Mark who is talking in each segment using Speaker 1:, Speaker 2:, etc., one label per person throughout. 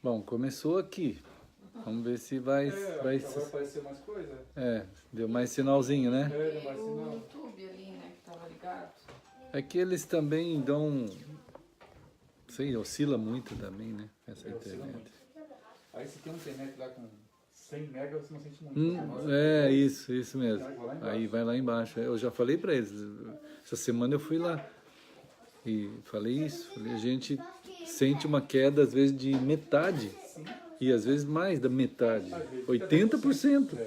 Speaker 1: Bom, começou aqui. Vamos ver se vai...
Speaker 2: Vai aparecer mais coisa.
Speaker 1: deu mais sinalzinho, né?
Speaker 2: Deu mais
Speaker 3: O
Speaker 2: sinal.
Speaker 3: YouTube ali, né, que tava ligado.
Speaker 1: É que eles também dão... Sei, oscila muito também, né? Essa
Speaker 2: Oscila
Speaker 1: internet.
Speaker 2: muito. Aí se tem uma internet lá com 100 megas, você não sente muito. Nossa,
Speaker 1: Isso mesmo. Aí vai lá embaixo. Eu já falei pra eles. Essa semana eu fui lá e falei isso. Falei, a gente sente uma queda às vezes de metade.
Speaker 2: Sim.
Speaker 1: E às vezes mais da metade.
Speaker 2: Às vezes
Speaker 1: 80%.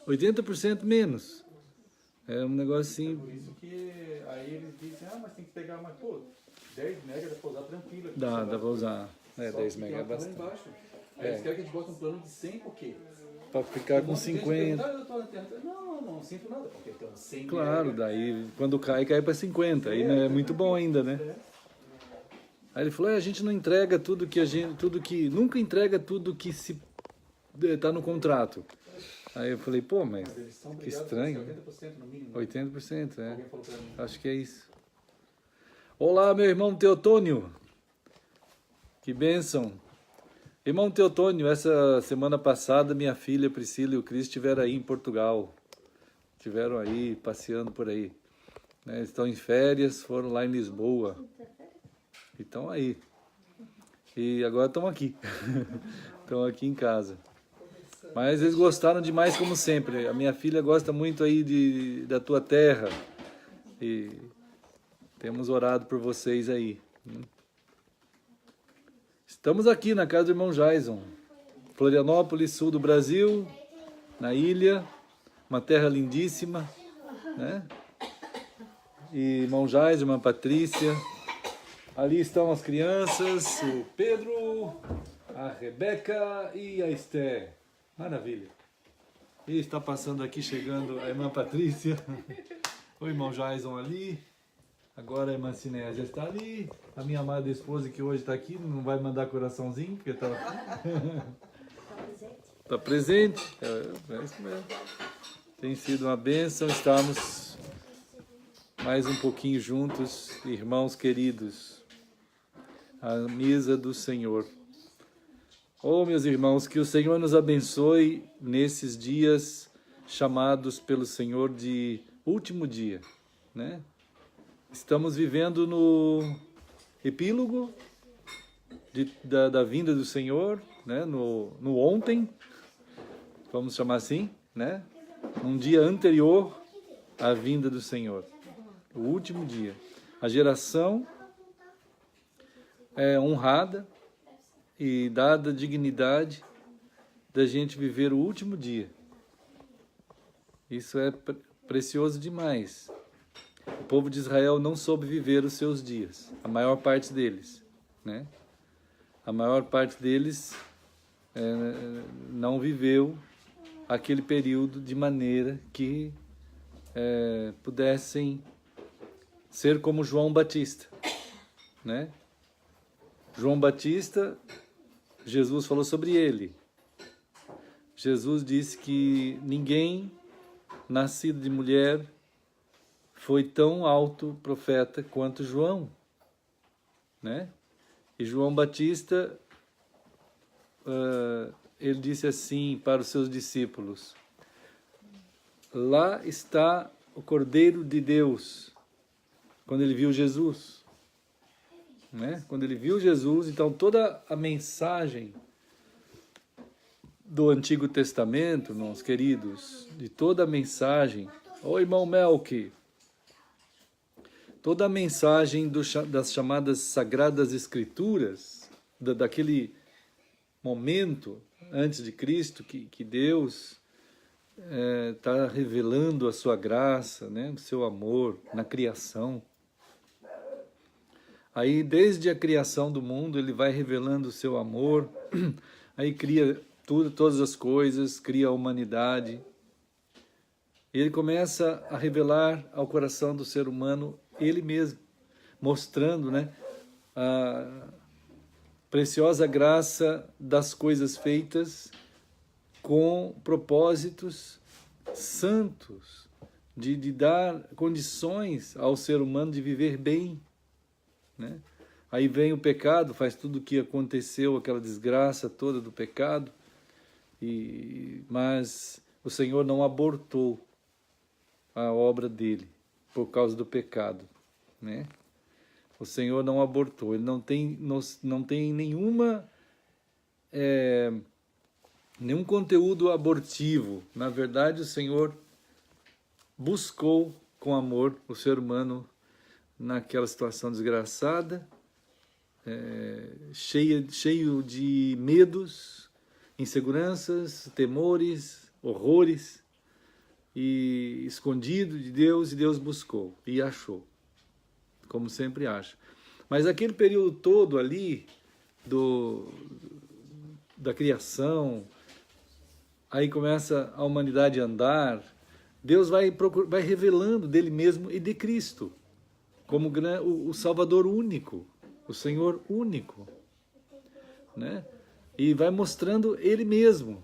Speaker 1: 80% menos. É um negócio assim...
Speaker 2: Por isso que aí eles dizem, mas tem que pegar mais, 10 megas dá pra usar tranquilo. Aqui,
Speaker 1: Dá pra usar. 10
Speaker 2: que
Speaker 1: mega
Speaker 2: tem
Speaker 1: é
Speaker 2: um plano
Speaker 1: bastante.
Speaker 2: embaixo. Aí eles querem que a gente bote um plano de 100, por quê?
Speaker 1: Pra ficar com
Speaker 2: Um monte de gente
Speaker 1: 50.
Speaker 2: pergunta, eu tô na internet. Não sinto nada, porque tem 100
Speaker 1: Claro,
Speaker 2: megas.
Speaker 1: daí quando cai pra 50. Aí né, é muito bom ainda, né? Aí ele falou, a gente não entrega tudo que nunca entrega tudo que se tá no contrato. Aí eu falei, pô, mas
Speaker 2: Eles são
Speaker 1: que
Speaker 2: obrigados
Speaker 1: estranho.
Speaker 2: a fazer 80% no mínimo.
Speaker 1: 80%, é.
Speaker 2: Alguém falou pra mim.
Speaker 1: Acho que é isso. Olá, meu irmão Teotônio. Que bênção. Irmão Teotônio, essa semana passada minha filha Priscila e o Cris estiveram aí em Portugal. Estiveram aí, passeando por aí. Né? Estão em férias, foram lá em Lisboa. E estão aí. E agora estão aqui. Estão aqui em casa. Mas eles gostaram demais, como sempre. A minha filha gosta muito aí da tua terra. E temos orado por vocês aí. Estamos aqui na casa do irmão Jaison. Florianópolis, sul do Brasil, na ilha. Uma terra lindíssima, né? E irmão Jaison, irmã Patrícia. Ali estão as crianças, o Pedro, a Rebeca e a Esther. Maravilha. E está passando aqui, chegando a irmã Patrícia. O irmão Jaison ali. Agora a irmã Cinésia está ali. A minha amada esposa que hoje está aqui, não vai mandar coraçãozinho, porque está... Está presente. É isso mesmo. Tem sido uma bênção estarmos mais um pouquinho juntos, irmãos queridos. A mesa do Senhor. Oh, meus irmãos, que o Senhor nos abençoe nesses dias chamados pelo Senhor de último dia, né? Estamos vivendo no epílogo da vinda do Senhor, né? No ontem, vamos chamar assim, né? Um dia anterior à vinda do Senhor, o último dia. A geração é honrada e dada a dignidade da gente viver o último dia. Isso é precioso demais. O povo de Israel não soube viver os seus dias, a maior parte deles, né? A maior parte deles não viveu aquele período de maneira que pudessem ser como João Batista, né? João Batista, Jesus falou sobre ele. Jesus disse que ninguém nascido de mulher foi tão alto profeta quanto João, né? E João Batista, ele disse assim para os seus discípulos: lá está o Cordeiro de Deus, quando ele viu Jesus. Né? Quando ele viu Jesus, então toda a mensagem do Antigo Testamento, meus queridos, de toda a mensagem, irmão Melk, toda a mensagem das chamadas Sagradas Escrituras, daquele momento antes de Cristo, que Deus está revelando a sua graça, né? O seu amor na criação. Aí, desde a criação do mundo, ele vai revelando o seu amor, aí cria todas as coisas, cria a humanidade. Ele começa a revelar ao coração do ser humano ele mesmo, mostrando, né, a preciosa graça das coisas feitas com propósitos santos, de dar condições ao ser humano de viver bem, né? Aí vem o pecado, faz tudo o que aconteceu, aquela desgraça toda do pecado, mas o Senhor não abortou a obra dele por causa do pecado, né? O Senhor não abortou, ele não tem nenhum conteúdo abortivo. Na verdade, o Senhor buscou com amor o ser humano naquela situação desgraçada, cheio de medos, inseguranças, temores, horrores, e escondido de Deus, e Deus buscou e achou, como sempre acha. Mas aquele período todo ali da criação, aí começa a humanidade a andar, Deus vai revelando dele mesmo e de Cristo como o Salvador único, o Senhor único, né? E vai mostrando ele mesmo,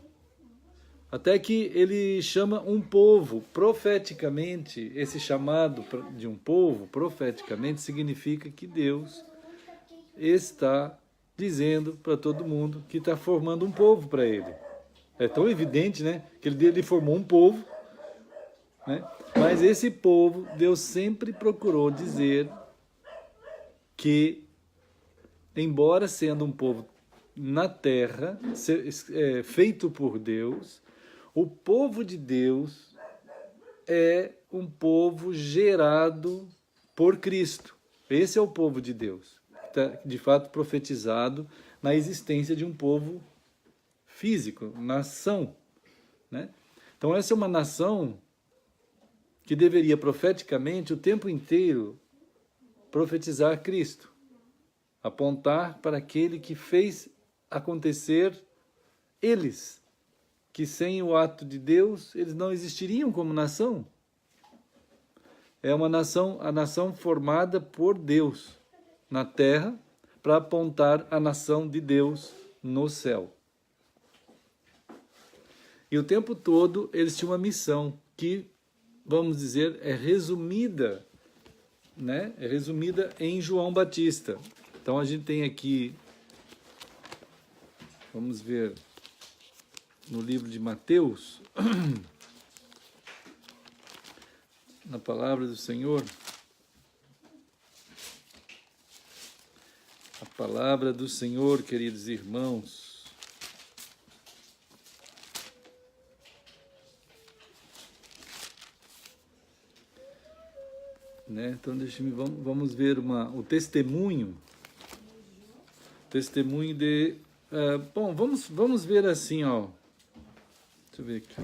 Speaker 1: até que ele chama um povo, profeticamente. Esse chamado de um povo, profeticamente, significa que Deus está dizendo para todo mundo que está formando um povo para ele. É tão evidente, né? Que ele formou um povo, né? Mas esse povo, Deus sempre procurou dizer que, embora sendo um povo na terra, feito por Deus, o povo de Deus é um povo gerado por Cristo. Esse é o povo de Deus, que está de fato profetizado na existência de um povo físico, nação, né? Então essa é uma nação que deveria profeticamente o tempo inteiro profetizar Cristo, apontar para aquele que fez acontecer eles, que sem o ato de Deus eles não existiriam como nação. É uma nação, a nação formada por Deus na terra, para apontar a nação de Deus no céu. E o tempo todo eles tinham uma missão que, vamos dizer, é resumida, né? É resumida em João Batista. Então a gente tem aqui, vamos ver, no livro de Mateus, na palavra do Senhor, a palavra do Senhor, queridos irmãos, né? Então vamos ver o testemunho de, bom, vamos ver assim, ó. Deixa eu ver aqui.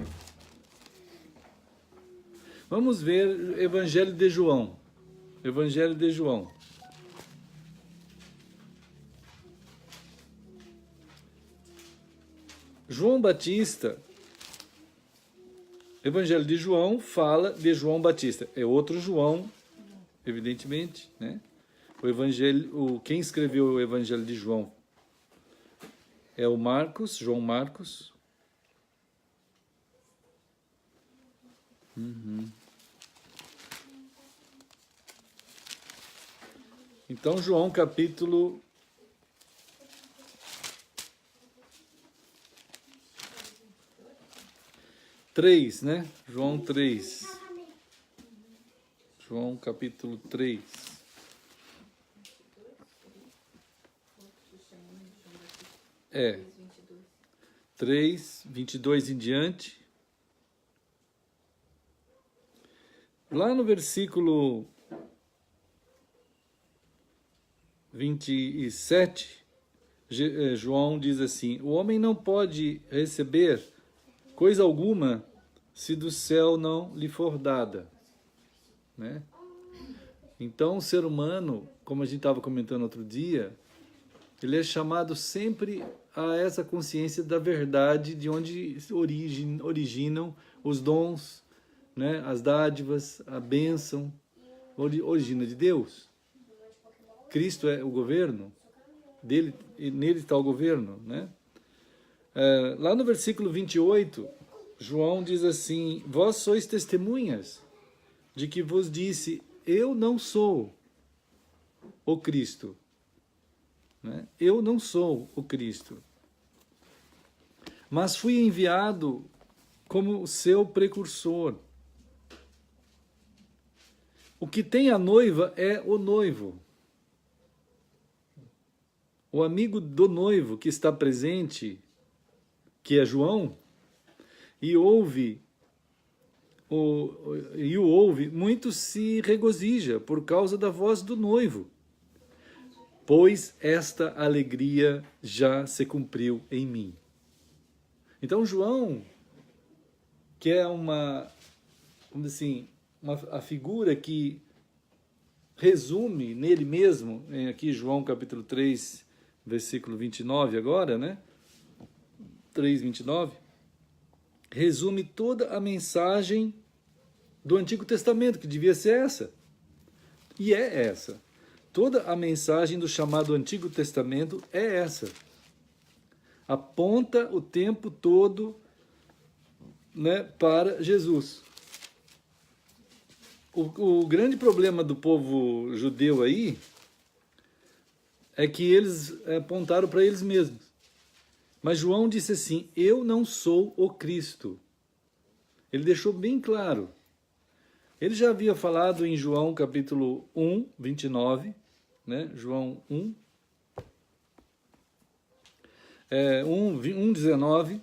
Speaker 1: Vamos ver Evangelho de João. Evangelho de João. João Batista. Evangelho de João fala de João Batista. É outro João, evidentemente, né? Quem escreveu o Evangelho de João é o Marcos, João Marcos. Então, João capítulo 3, né? João 3. João capítulo 3. 3, 22 em diante. Lá no versículo 27, João diz assim: o homem não pode receber coisa alguma se do céu não lhe for dada, né? Então o ser humano, como a gente estava comentando outro dia, ele é chamado sempre a essa consciência da verdade, de onde originam os dons, né? As dádivas, a bênção, origina de Deus. Cristo é o governo dele, e nele está o governo, né? Lá no versículo 28, João diz assim: vós sois testemunhas de que vos disse, eu não sou o Cristo, né? Eu não sou o Cristo, mas fui enviado como o seu precursor. O que tem a noiva é o noivo. O amigo do noivo que está presente, que é João, e o ouve, muito se regozija por causa da voz do noivo, pois esta alegria já se cumpriu em mim. Então João, que é vamos dizer assim, a figura que resume nele mesmo, aqui João capítulo 3, versículo 29 agora, né? 3:29, resume toda a mensagem do Antigo Testamento, que devia ser essa. E é essa. Toda a mensagem do chamado Antigo Testamento é essa. Aponta o tempo todo, né, para Jesus. O grande problema do povo judeu aí é que eles apontaram para eles mesmos. Mas João disse assim, eu não sou o Cristo. Ele deixou bem claro. Ele já havia falado em João capítulo 1, 29, né? João 1, 19,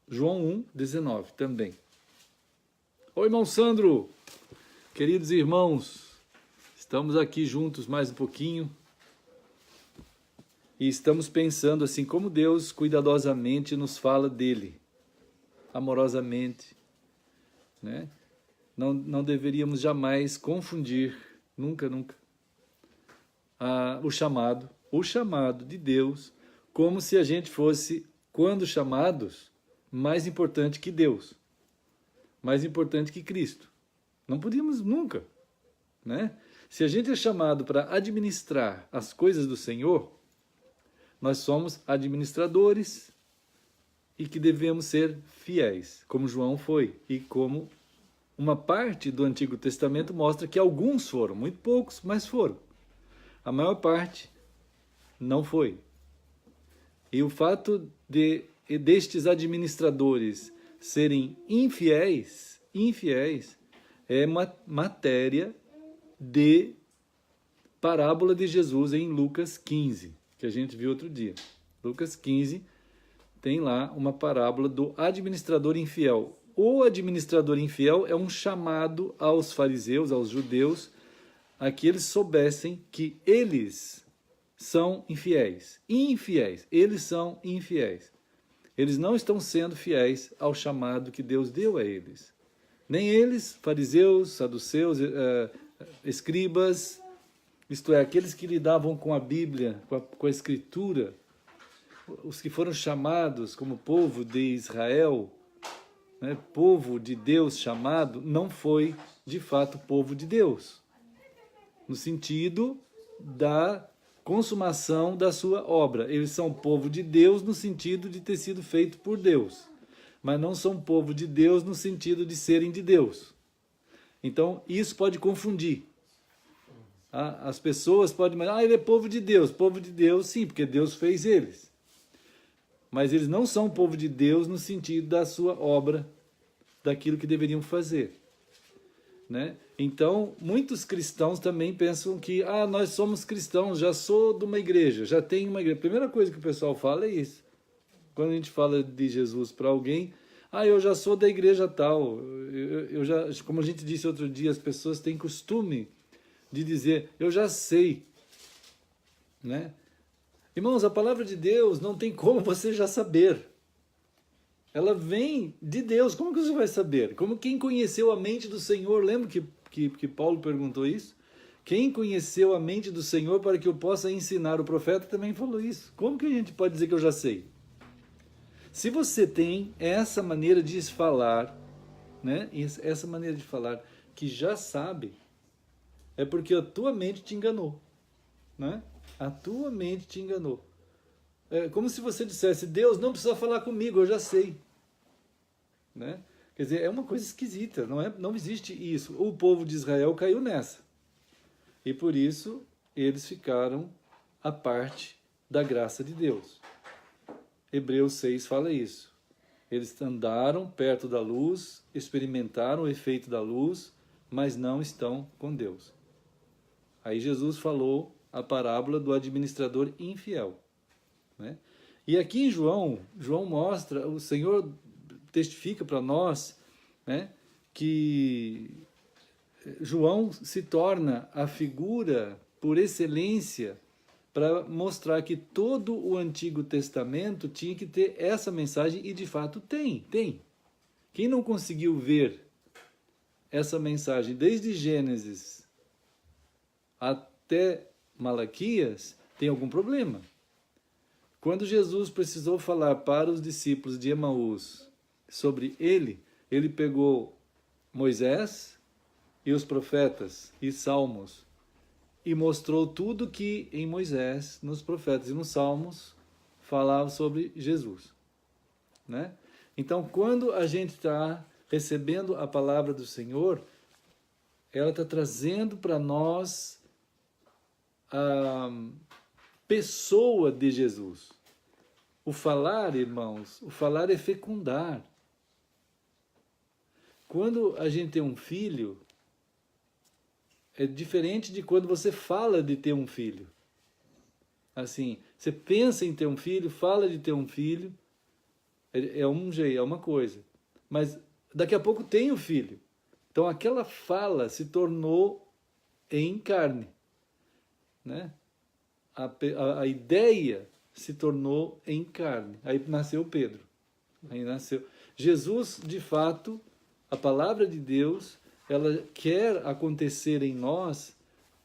Speaker 1: João 1, 19 também. Oi, irmão Sandro, queridos irmãos, estamos aqui juntos mais um pouquinho e estamos pensando assim, como Deus cuidadosamente nos fala dele, amorosamente, né? Não deveríamos jamais confundir, nunca, o chamado de Deus, como se a gente fosse, quando chamados, mais importante que Deus, mais importante que Cristo. Não podíamos nunca, né? Se a gente é chamado para administrar as coisas do Senhor, nós somos administradores e que devemos ser fiéis, como João foi e como uma parte do Antigo Testamento mostra que alguns foram, muito poucos, mas foram. A maior parte não foi. E o fato destes administradores serem infiéis é matéria de parábola de Jesus em Lucas 15, que a gente viu outro dia. Lucas 15 tem lá uma parábola do administrador infiel. O administrador infiel é um chamado aos fariseus, aos judeus, a que eles soubessem que eles são infiéis. Eles são infiéis. Eles não estão sendo fiéis ao chamado que Deus deu a eles. Nem eles, fariseus, saduceus, escribas, isto é, aqueles que lidavam com a Bíblia, com a Escritura, os que foram chamados como povo de Israel, né, povo de Deus chamado, não foi de fato povo de Deus, no sentido da consumação da sua obra. Eles são povo de Deus no sentido de ter sido feito por Deus, mas não são povo de Deus no sentido de serem de Deus. Então, isso pode confundir. As pessoas podem imaginar, ele é povo de Deus, sim, porque Deus fez eles. Mas eles não são povo de Deus no sentido da sua obra, daquilo que deveriam fazer, né? Então, muitos cristãos também pensam que, nós somos cristãos, já sou de uma igreja, já tenho uma igreja. A primeira coisa que o pessoal fala é isso. Quando a gente fala de Jesus para alguém, eu já sou da igreja tal. Eu já, como a gente disse outro dia, as pessoas têm costume de dizer, eu já sei, né? Irmãos, a palavra de Deus não tem como você já saber. Ela vem de Deus. Como que você vai saber? Como quem conheceu a mente do Senhor? Lembra que Paulo perguntou isso? Quem conheceu a mente do Senhor para que eu possa ensinar? O profeta também falou isso. Como que a gente pode dizer que eu já sei? Se você tem essa maneira de falar, né? Essa maneira de falar que já sabe, é porque a tua mente te enganou, né? A tua mente te enganou. É como se você dissesse, Deus não precisa falar comigo, eu já sei. Né? Quer dizer, é uma coisa esquisita, não existe isso. O povo de Israel caiu nessa. E por isso eles ficaram a parte da graça de Deus. Hebreus 6 fala isso. Eles andaram perto da luz, experimentaram o efeito da luz, mas não estão com Deus. Aí Jesus falou a parábola do administrador infiel, né? E aqui em João mostra, o Senhor testifica para nós, né, que João se torna a figura por excelência para mostrar que todo o Antigo Testamento tinha que ter essa mensagem, e de fato tem. Quem não conseguiu ver essa mensagem desde Gênesis até Malaquias, tem algum problema. Quando Jesus precisou falar para os discípulos de Emaús sobre ele pegou Moisés e os profetas e Salmos e mostrou tudo que em Moisés, nos profetas e nos Salmos falava sobre Jesus, né? Então, quando a gente está recebendo a palavra do Senhor, ela está trazendo para nós a pessoa de Jesus. O falar, irmãos, o falar é fecundar. Quando a gente tem um filho, é diferente de quando você fala de ter um filho. Assim, você pensa em ter um filho, fala de ter um filho, é um jeito, é uma coisa. Mas daqui a pouco tem o filho. Então aquela fala se tornou em carne, né? A ideia se tornou em carne. Aí nasceu Pedro. Aí nasceu Jesus, de fato, a palavra de Deus, ela quer acontecer em nós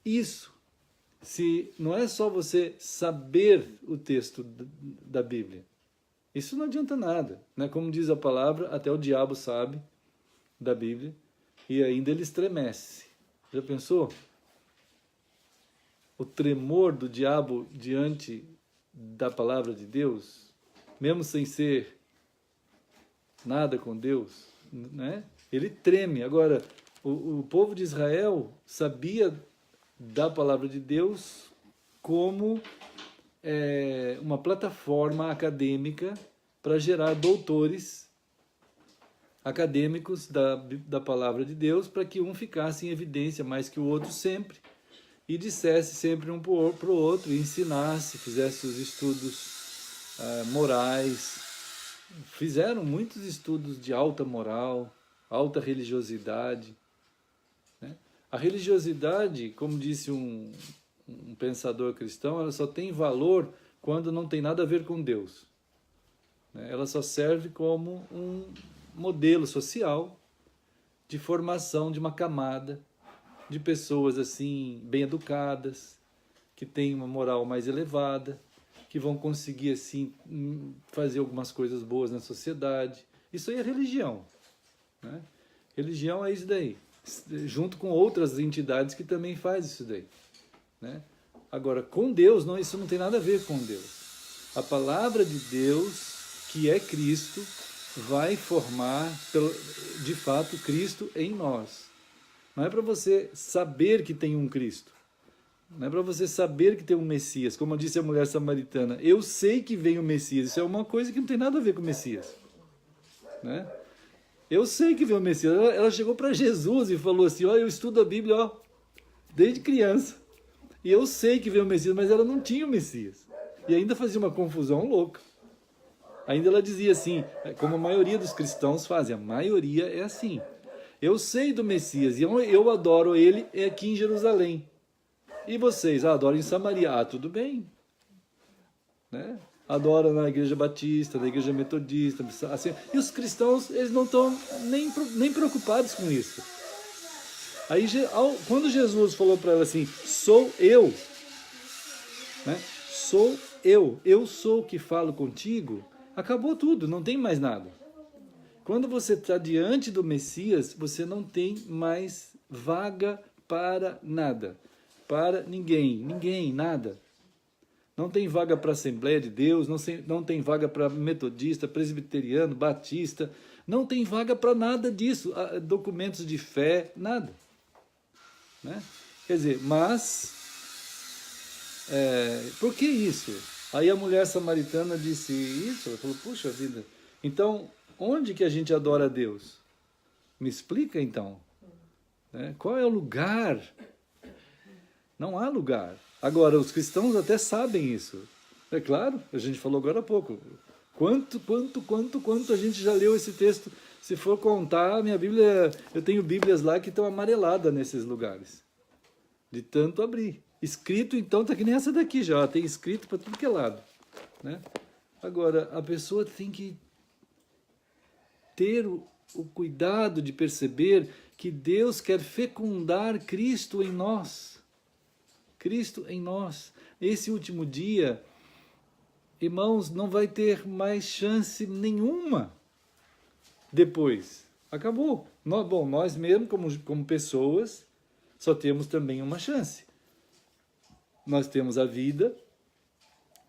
Speaker 1: isso. Se não é só você saber o texto da Bíblia. Isso não adianta nada, né? Como diz a palavra, até o diabo sabe da Bíblia e ainda ele estremece. Já pensou? O tremor do diabo diante da palavra de Deus, mesmo sem ser nada com Deus, né? Ele treme. Agora, o povo de Israel sabia da palavra de Deus como uma plataforma acadêmica para gerar doutores acadêmicos da palavra de Deus, para que um ficasse em evidência mais que o outro sempre, e dissesse sempre um para o outro, e ensinasse, fizesse os estudos morais. Fizeram muitos estudos de alta moral, alta religiosidade, né? A religiosidade, como disse um pensador cristão, ela só tem valor quando não tem nada a ver com Deus, né? Ela só serve como um modelo social de formação de uma camada de pessoas assim bem educadas, que têm uma moral mais elevada, que vão conseguir assim fazer algumas coisas boas na sociedade. Isso aí é religião, né? Religião é isso daí, junto com outras entidades que também fazem isso daí, né? Agora, com Deus, não, isso não tem nada a ver com Deus. A palavra de Deus, que é Cristo, vai formar, de fato, Cristo em nós. Não é para você saber que tem um Cristo. Não é para você saber que tem um Messias. Como disse a mulher samaritana, eu sei que vem o Messias. Isso é uma coisa que não tem nada a ver com o Messias, né? Eu sei que vem o Messias. Ela chegou para Jesus e falou assim, eu estudo a Bíblia desde criança. E eu sei que vem o Messias, mas ela não tinha o Messias. E ainda fazia uma confusão louca. Ainda ela dizia assim, como a maioria dos cristãos fazem, a maioria é assim. Eu sei do Messias e eu adoro ele aqui em Jerusalém. E vocês? Adoram em Samaria. Tudo bem, né? Adoram na igreja batista, na igreja metodista, assim. E os cristãos, eles não estão nem preocupados com isso. Aí, quando Jesus falou para ela assim, sou eu, né? Sou eu sou o que falo contigo, acabou tudo, não tem mais nada. Quando você está diante do Messias, você não tem mais vaga para nada, para ninguém, nada. Não tem vaga para a Assembleia de Deus, não tem vaga para metodista, presbiteriano, batista, não tem vaga para nada disso, documentos de fé, nada, né? Quer dizer, mas por que isso? Aí a mulher samaritana disse isso, ela falou, puxa vida, então onde que a gente adora a Deus? Me explica então. Né? Qual é o lugar? Não há lugar. Agora, os cristãos até sabem isso. É claro, a gente falou agora há pouco. Quanto a gente já leu esse texto? Se for contar, minha Bíblia, eu tenho Bíblias lá que estão amareladas nesses lugares. De tanto abrir. Escrito, então, está que nem essa daqui já. Tem escrito para tudo que é lado. Né? Agora, a pessoa tem que ter o cuidado de perceber que Deus quer fecundar Cristo em nós. Cristo em nós. Esse último dia, irmãos, não vai ter mais chance nenhuma depois. Acabou. Nós mesmos, como pessoas, só temos também uma chance. Nós temos a vida,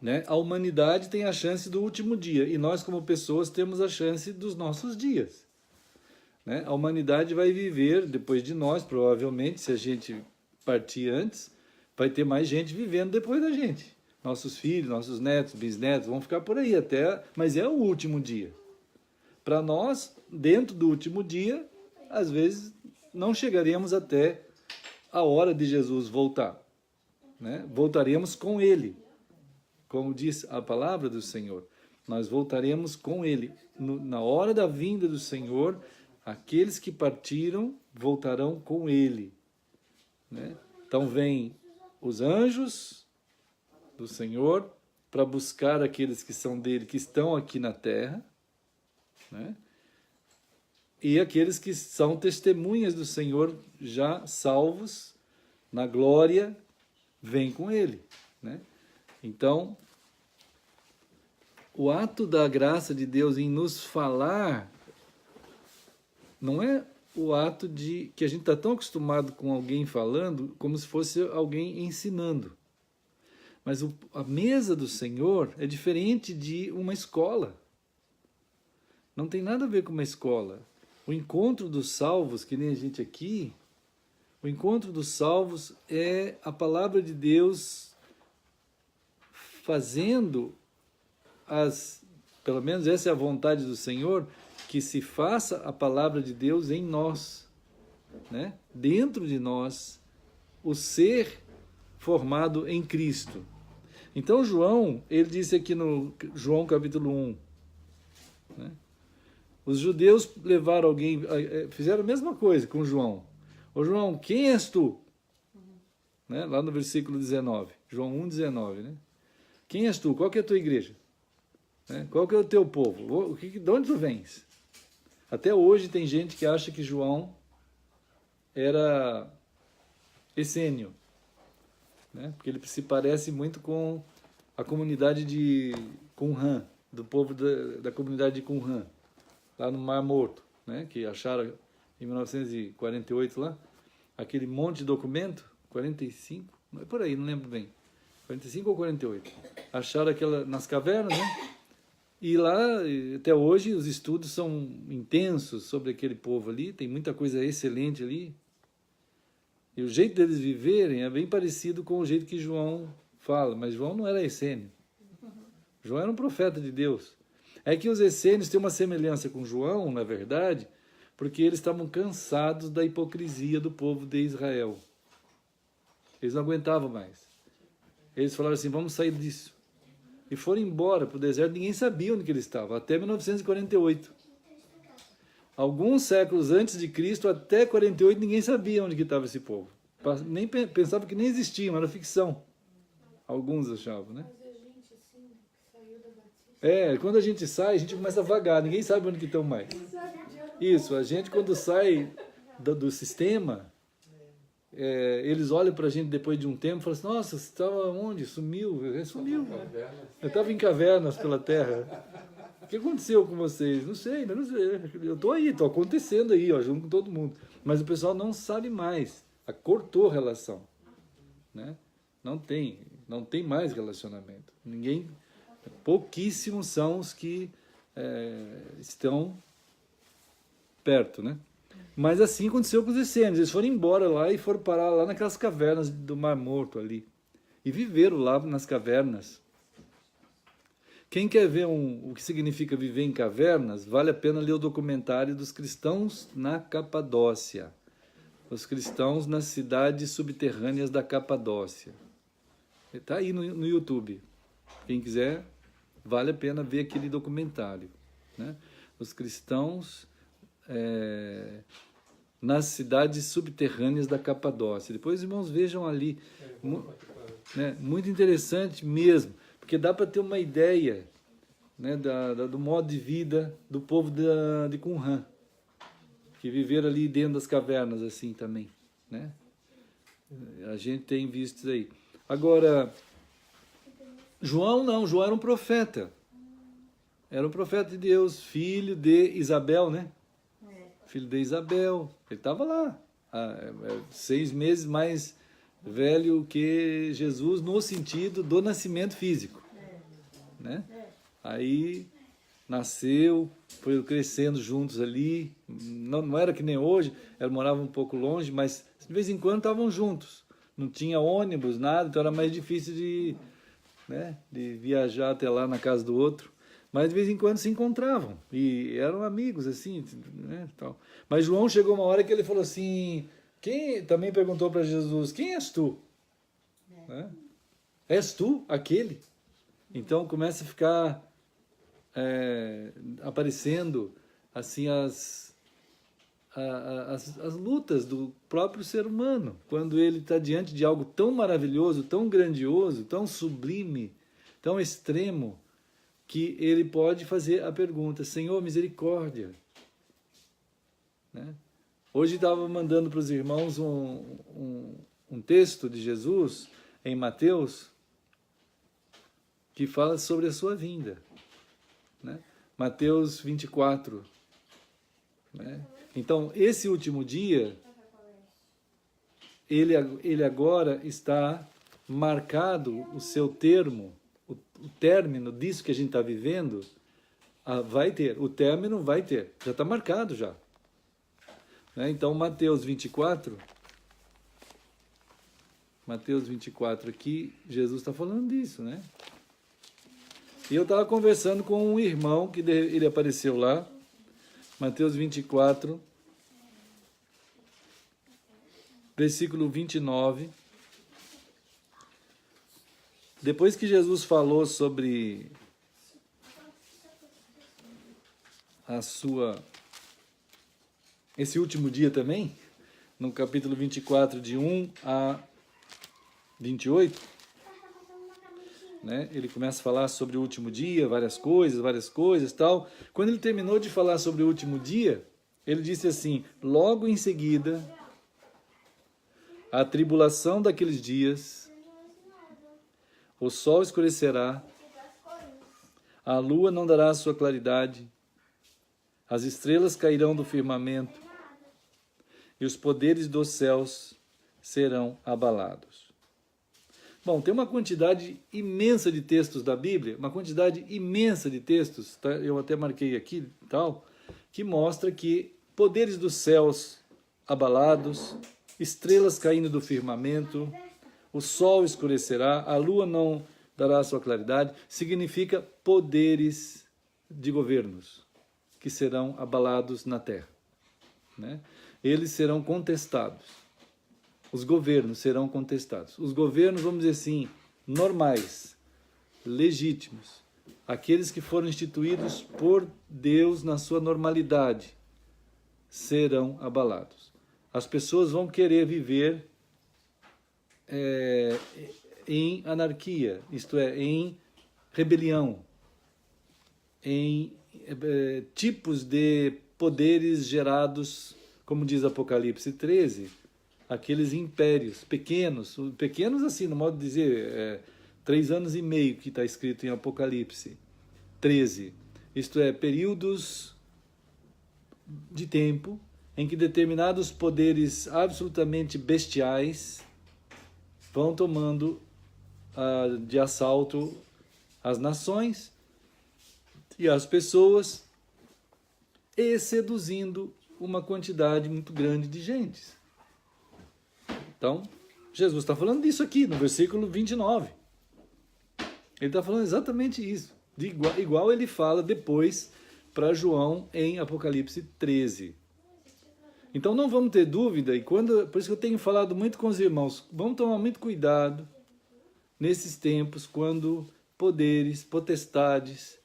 Speaker 1: né? A humanidade tem a chance do último dia, e nós, como pessoas, temos a chance dos nossos dias. Né? A humanidade vai viver depois de nós, provavelmente, se a gente partir antes, vai ter mais gente vivendo depois da gente. Nossos filhos, nossos netos, bisnetos vão ficar por aí até, mas é o último dia. Para nós, dentro do último dia, às vezes não chegaremos até a hora de Jesus voltar. Né? Voltaremos com Ele. Como diz a palavra do Senhor, nós voltaremos com Ele. Na hora da vinda do Senhor, aqueles que partiram voltarão com Ele. Né? Então vem os anjos do Senhor para buscar aqueles que são dele, que estão aqui na terra, né? E aqueles que são testemunhas do Senhor já salvos na glória, vêm com ele. Né? Então, o ato da graça de Deus em nos falar não é o ato de que a gente está tão acostumado com alguém falando como se fosse alguém ensinando. Mas a mesa do Senhor é diferente de uma escola. Não tem nada a ver com uma escola. O encontro dos salvos, que nem a gente aqui, o encontro dos salvos é a palavra de Deus fazendo pelo menos essa é a vontade do Senhor, que se faça a palavra de Deus em nós, né? Dentro de nós, o ser formado em Cristo. Então João, ele disse aqui no João capítulo 1, né? Os judeus levaram alguém, fizeram a mesma coisa com João. Ô João, quem és tu? Né? Lá no versículo 19, João 1,19, né? Quem és tu? Qual que é a tua igreja? Né? Qual que é o teu povo? De onde tu vens? Até hoje tem gente que acha que João era essênio, né? Porque ele se parece muito com a comunidade de Qumran, do povo da comunidade de Qumran, lá no Mar Morto, né? Que acharam em 1948 lá, aquele monte de documento, 45, não é por aí, não lembro bem, 45 ou 48, acharam aquela nas cavernas, né? E lá, até hoje, os estudos são intensos sobre aquele povo ali, tem muita coisa excelente ali. E o jeito deles viverem é bem parecido com o jeito que João fala, mas João não era essênio. João era um profeta de Deus. É que os essênios têm uma semelhança com João, na verdade, porque eles estavam cansados da hipocrisia do povo de Israel. Eles não aguentavam mais. Eles falaram assim, vamos sair disso. E foram embora para o deserto, ninguém sabia onde que eles estavam, até 1948. Alguns séculos antes de Cristo, até 48, ninguém sabia onde que estava esse povo. Nem pensava que nem existia, era ficção. Alguns achavam, né?
Speaker 4: Mas a gente, assim, saiu da Batista.
Speaker 1: Quando a gente sai, a gente começa a vagar, ninguém sabe onde que estão mais. Isso, a gente quando sai do sistema, eles olham para a gente depois de um tempo e falam assim, nossa, você estava onde? Sumiu. Sumiu. Eu estava em cavernas pela terra. O que aconteceu com vocês? Não sei. Eu estou aí, estou acontecendo aí, ó, junto com todo mundo. Mas o pessoal não sabe mais. Cortou a relação. Né? Não tem mais relacionamento. Pouquíssimos são os que estão perto, né? Mas assim aconteceu com os essênios. Eles foram embora lá e foram parar lá naquelas cavernas do Mar Morto ali. e viveram lá nas cavernas. Quem quer ver o que significa viver em cavernas, vale a pena ler o documentário dos cristãos na Capadócia. Os cristãos nas cidades subterrâneas da Capadócia. Está aí no YouTube. Quem quiser, vale a pena ver aquele documentário, né? Os cristãos nas cidades subterrâneas da Capadócia. Depois os irmãos vejam ali. Né? Muito interessante mesmo, porque dá para ter uma ideia, né, do modo de vida do povo de Qumran, que viveram ali dentro das cavernas assim também, né? A gente tem visto isso aí. Agora, João não, João era um profeta. Era um profeta de Deus, filho de Isabel, né? Filho de Isabel. Ele estava lá, 6 meses mais velho que Jesus, no sentido do nascimento físico, né? Aí nasceu, foi crescendo juntos ali, não era que nem hoje, eles moravam um pouco longe, mas de vez em quando estavam juntos, não tinha ônibus, nada, então era mais difícil de viajar até lá na casa do outro, mas de vez em quando se encontravam, e eram amigos, assim, né, tal. Mas João chegou uma hora que ele falou assim, também perguntou para Jesus, quem és tu? Né? És tu aquele? Então começa a ficar aparecendo assim as lutas do próprio ser humano, quando ele está diante de algo tão maravilhoso, tão grandioso, tão sublime, tão extremo, que ele pode fazer a pergunta, Senhor, misericórdia. Né? Hoje estava mandando para os irmãos um texto de Jesus em Mateus, que fala sobre a sua vinda. Né? Mateus 24. Né? Então, esse último dia, ele agora está marcado, o seu termo, o término disso que a gente está vivendo, vai ter, o término vai ter, já está marcado já. Né? Então, Mateus 24 aqui, Jesus está falando disso, né? E eu estava conversando com um irmão, que ele apareceu lá, Mateus 24, versículo 29. Depois que Jesus falou sobre esse último dia também, no capítulo 24, de 1 a 28, né? Ele começa a falar sobre o último dia, várias coisas, tal. Quando ele terminou de falar sobre o último dia, ele disse assim, logo em seguida, a tribulação daqueles dias, o sol escurecerá, a lua não dará a sua claridade, as estrelas cairão do firmamento, e os poderes dos céus serão abalados. Bom, tem uma quantidade imensa de textos da Bíblia, uma quantidade imensa de textos, tá? Eu até marquei aqui, tal, que mostra que poderes dos céus abalados, estrelas caindo do firmamento, o sol escurecerá, a lua não dará a sua claridade, significa poderes de governos que serão abalados na terra, né? Eles serão contestados. Os governos serão contestados. Os governos, vamos dizer assim, normais, legítimos, aqueles que foram instituídos por Deus na sua normalidade, serão abalados. As pessoas vão querer viver em anarquia, isto é, em rebelião, em tipos de poderes gerados, como diz Apocalipse 13, aqueles impérios pequenos assim, no modo de dizer, 3 anos e meio que está escrito em Apocalipse 13, isto é, períodos de tempo em que determinados poderes absolutamente bestiais vão tomando de assalto as nações e as pessoas e seduzindo uma quantidade muito grande de gente. Então, Jesus está falando disso aqui, no versículo 29. Ele está falando exatamente isso. Igual ele fala depois para João em Apocalipse 13. Então não vamos ter dúvida, e por isso que eu tenho falado muito com os irmãos, vamos tomar muito cuidado nesses tempos, quando poderes, potestades,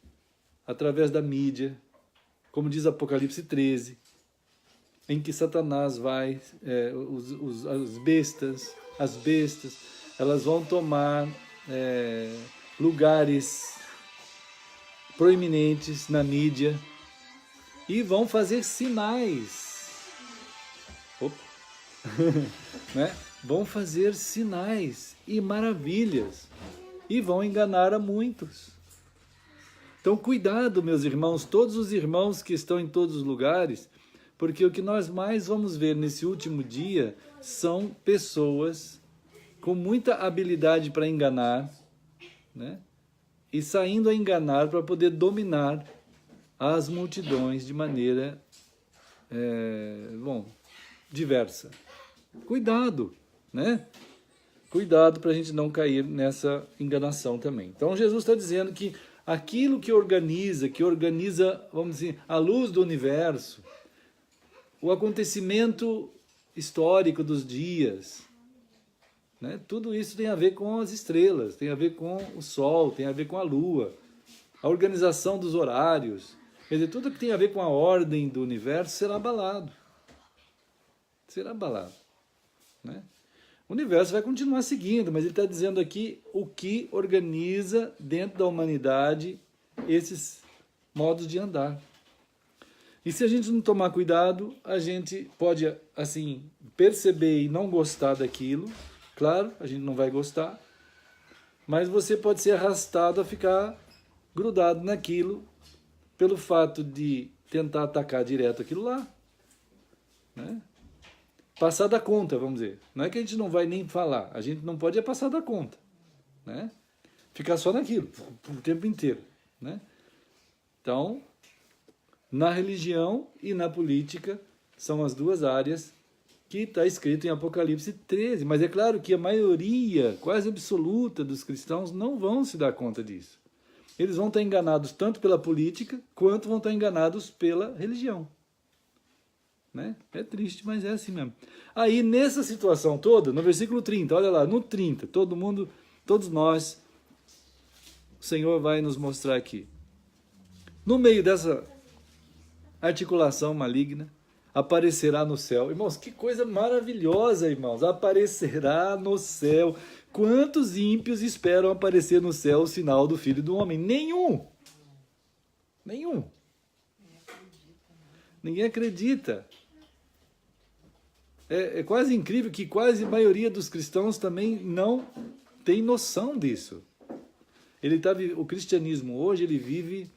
Speaker 1: através da mídia, como diz Apocalipse 13, em que Satanás vai, as bestas, elas vão tomar lugares proeminentes na mídia e vão fazer sinais. Né? Vão fazer sinais e maravilhas e vão enganar a muitos. Então, cuidado, meus irmãos, todos os irmãos que estão em todos os lugares, porque o que nós mais vamos ver nesse último dia são pessoas com muita habilidade para enganar, né? E saindo a enganar para poder dominar as multidões de maneira diversa. Cuidado, né? Cuidado para a gente não cair nessa enganação também. Então Jesus está dizendo que aquilo que organiza, vamos dizer, a luz do universo, o acontecimento histórico dos dias, né? Tudo isso tem a ver com as estrelas, tem a ver com o sol, tem a ver com a lua, a organização dos horários, quer dizer, tudo que tem a ver com a ordem do universo será abalado. Será abalado, né? O universo vai continuar seguindo, mas ele está dizendo aqui o que organiza dentro da humanidade esses modos de andar. E se a gente não tomar cuidado, a gente pode, assim, perceber e não gostar daquilo. Claro, a gente não vai gostar, mas você pode ser arrastado a ficar grudado naquilo pelo fato de tentar atacar direto aquilo lá, né? Passar da conta, vamos dizer. Não é que a gente não vai nem falar, a gente não pode passar da conta, né? Ficar só naquilo, o tempo inteiro, né? Então, na religião e na política, são as duas áreas que está escrito em Apocalipse 13. Mas é claro que a maioria, quase absoluta dos cristãos, não vão se dar conta disso. Eles vão estar enganados tanto pela política, quanto vão estar enganados pela religião. Né? É triste, mas é assim mesmo. Aí, nessa situação toda, no versículo 30, olha lá, no 30, todos nós, o Senhor vai nos mostrar aqui. No meio dessa articulação maligna, aparecerá no céu. Irmãos, que coisa maravilhosa, irmãos. Aparecerá no céu. Quantos ímpios esperam aparecer no céu o sinal do Filho do Homem? Nenhum. Nenhum. Ninguém acredita. É quase incrível que quase a maioria dos cristãos também não tem noção disso. O cristianismo hoje, ele vive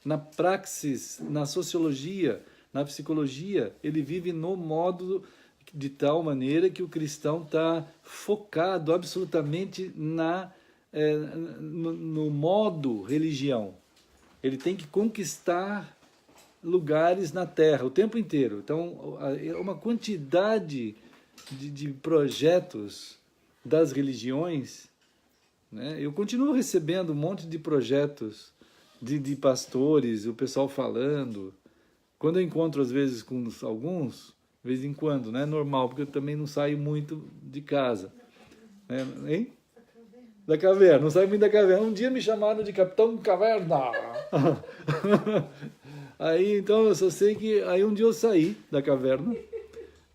Speaker 1: na praxis, na sociologia, na psicologia, ele vive no modo de tal maneira que o cristão está focado absolutamente no modo religião. Ele tem que conquistar lugares na terra o tempo inteiro. Então, uma quantidade de projetos das religiões, né? Eu continuo recebendo um monte de projetos de pastores, o pessoal falando. Quando eu encontro, às vezes, com alguns, de vez em quando, não é normal, porque eu também não saio muito de casa. Né? Hein? Da caverna, não saio muito da caverna. Um dia me chamaram de Capitão Caverna. Aí, então, eu só sei que... Aí um dia eu saí da caverna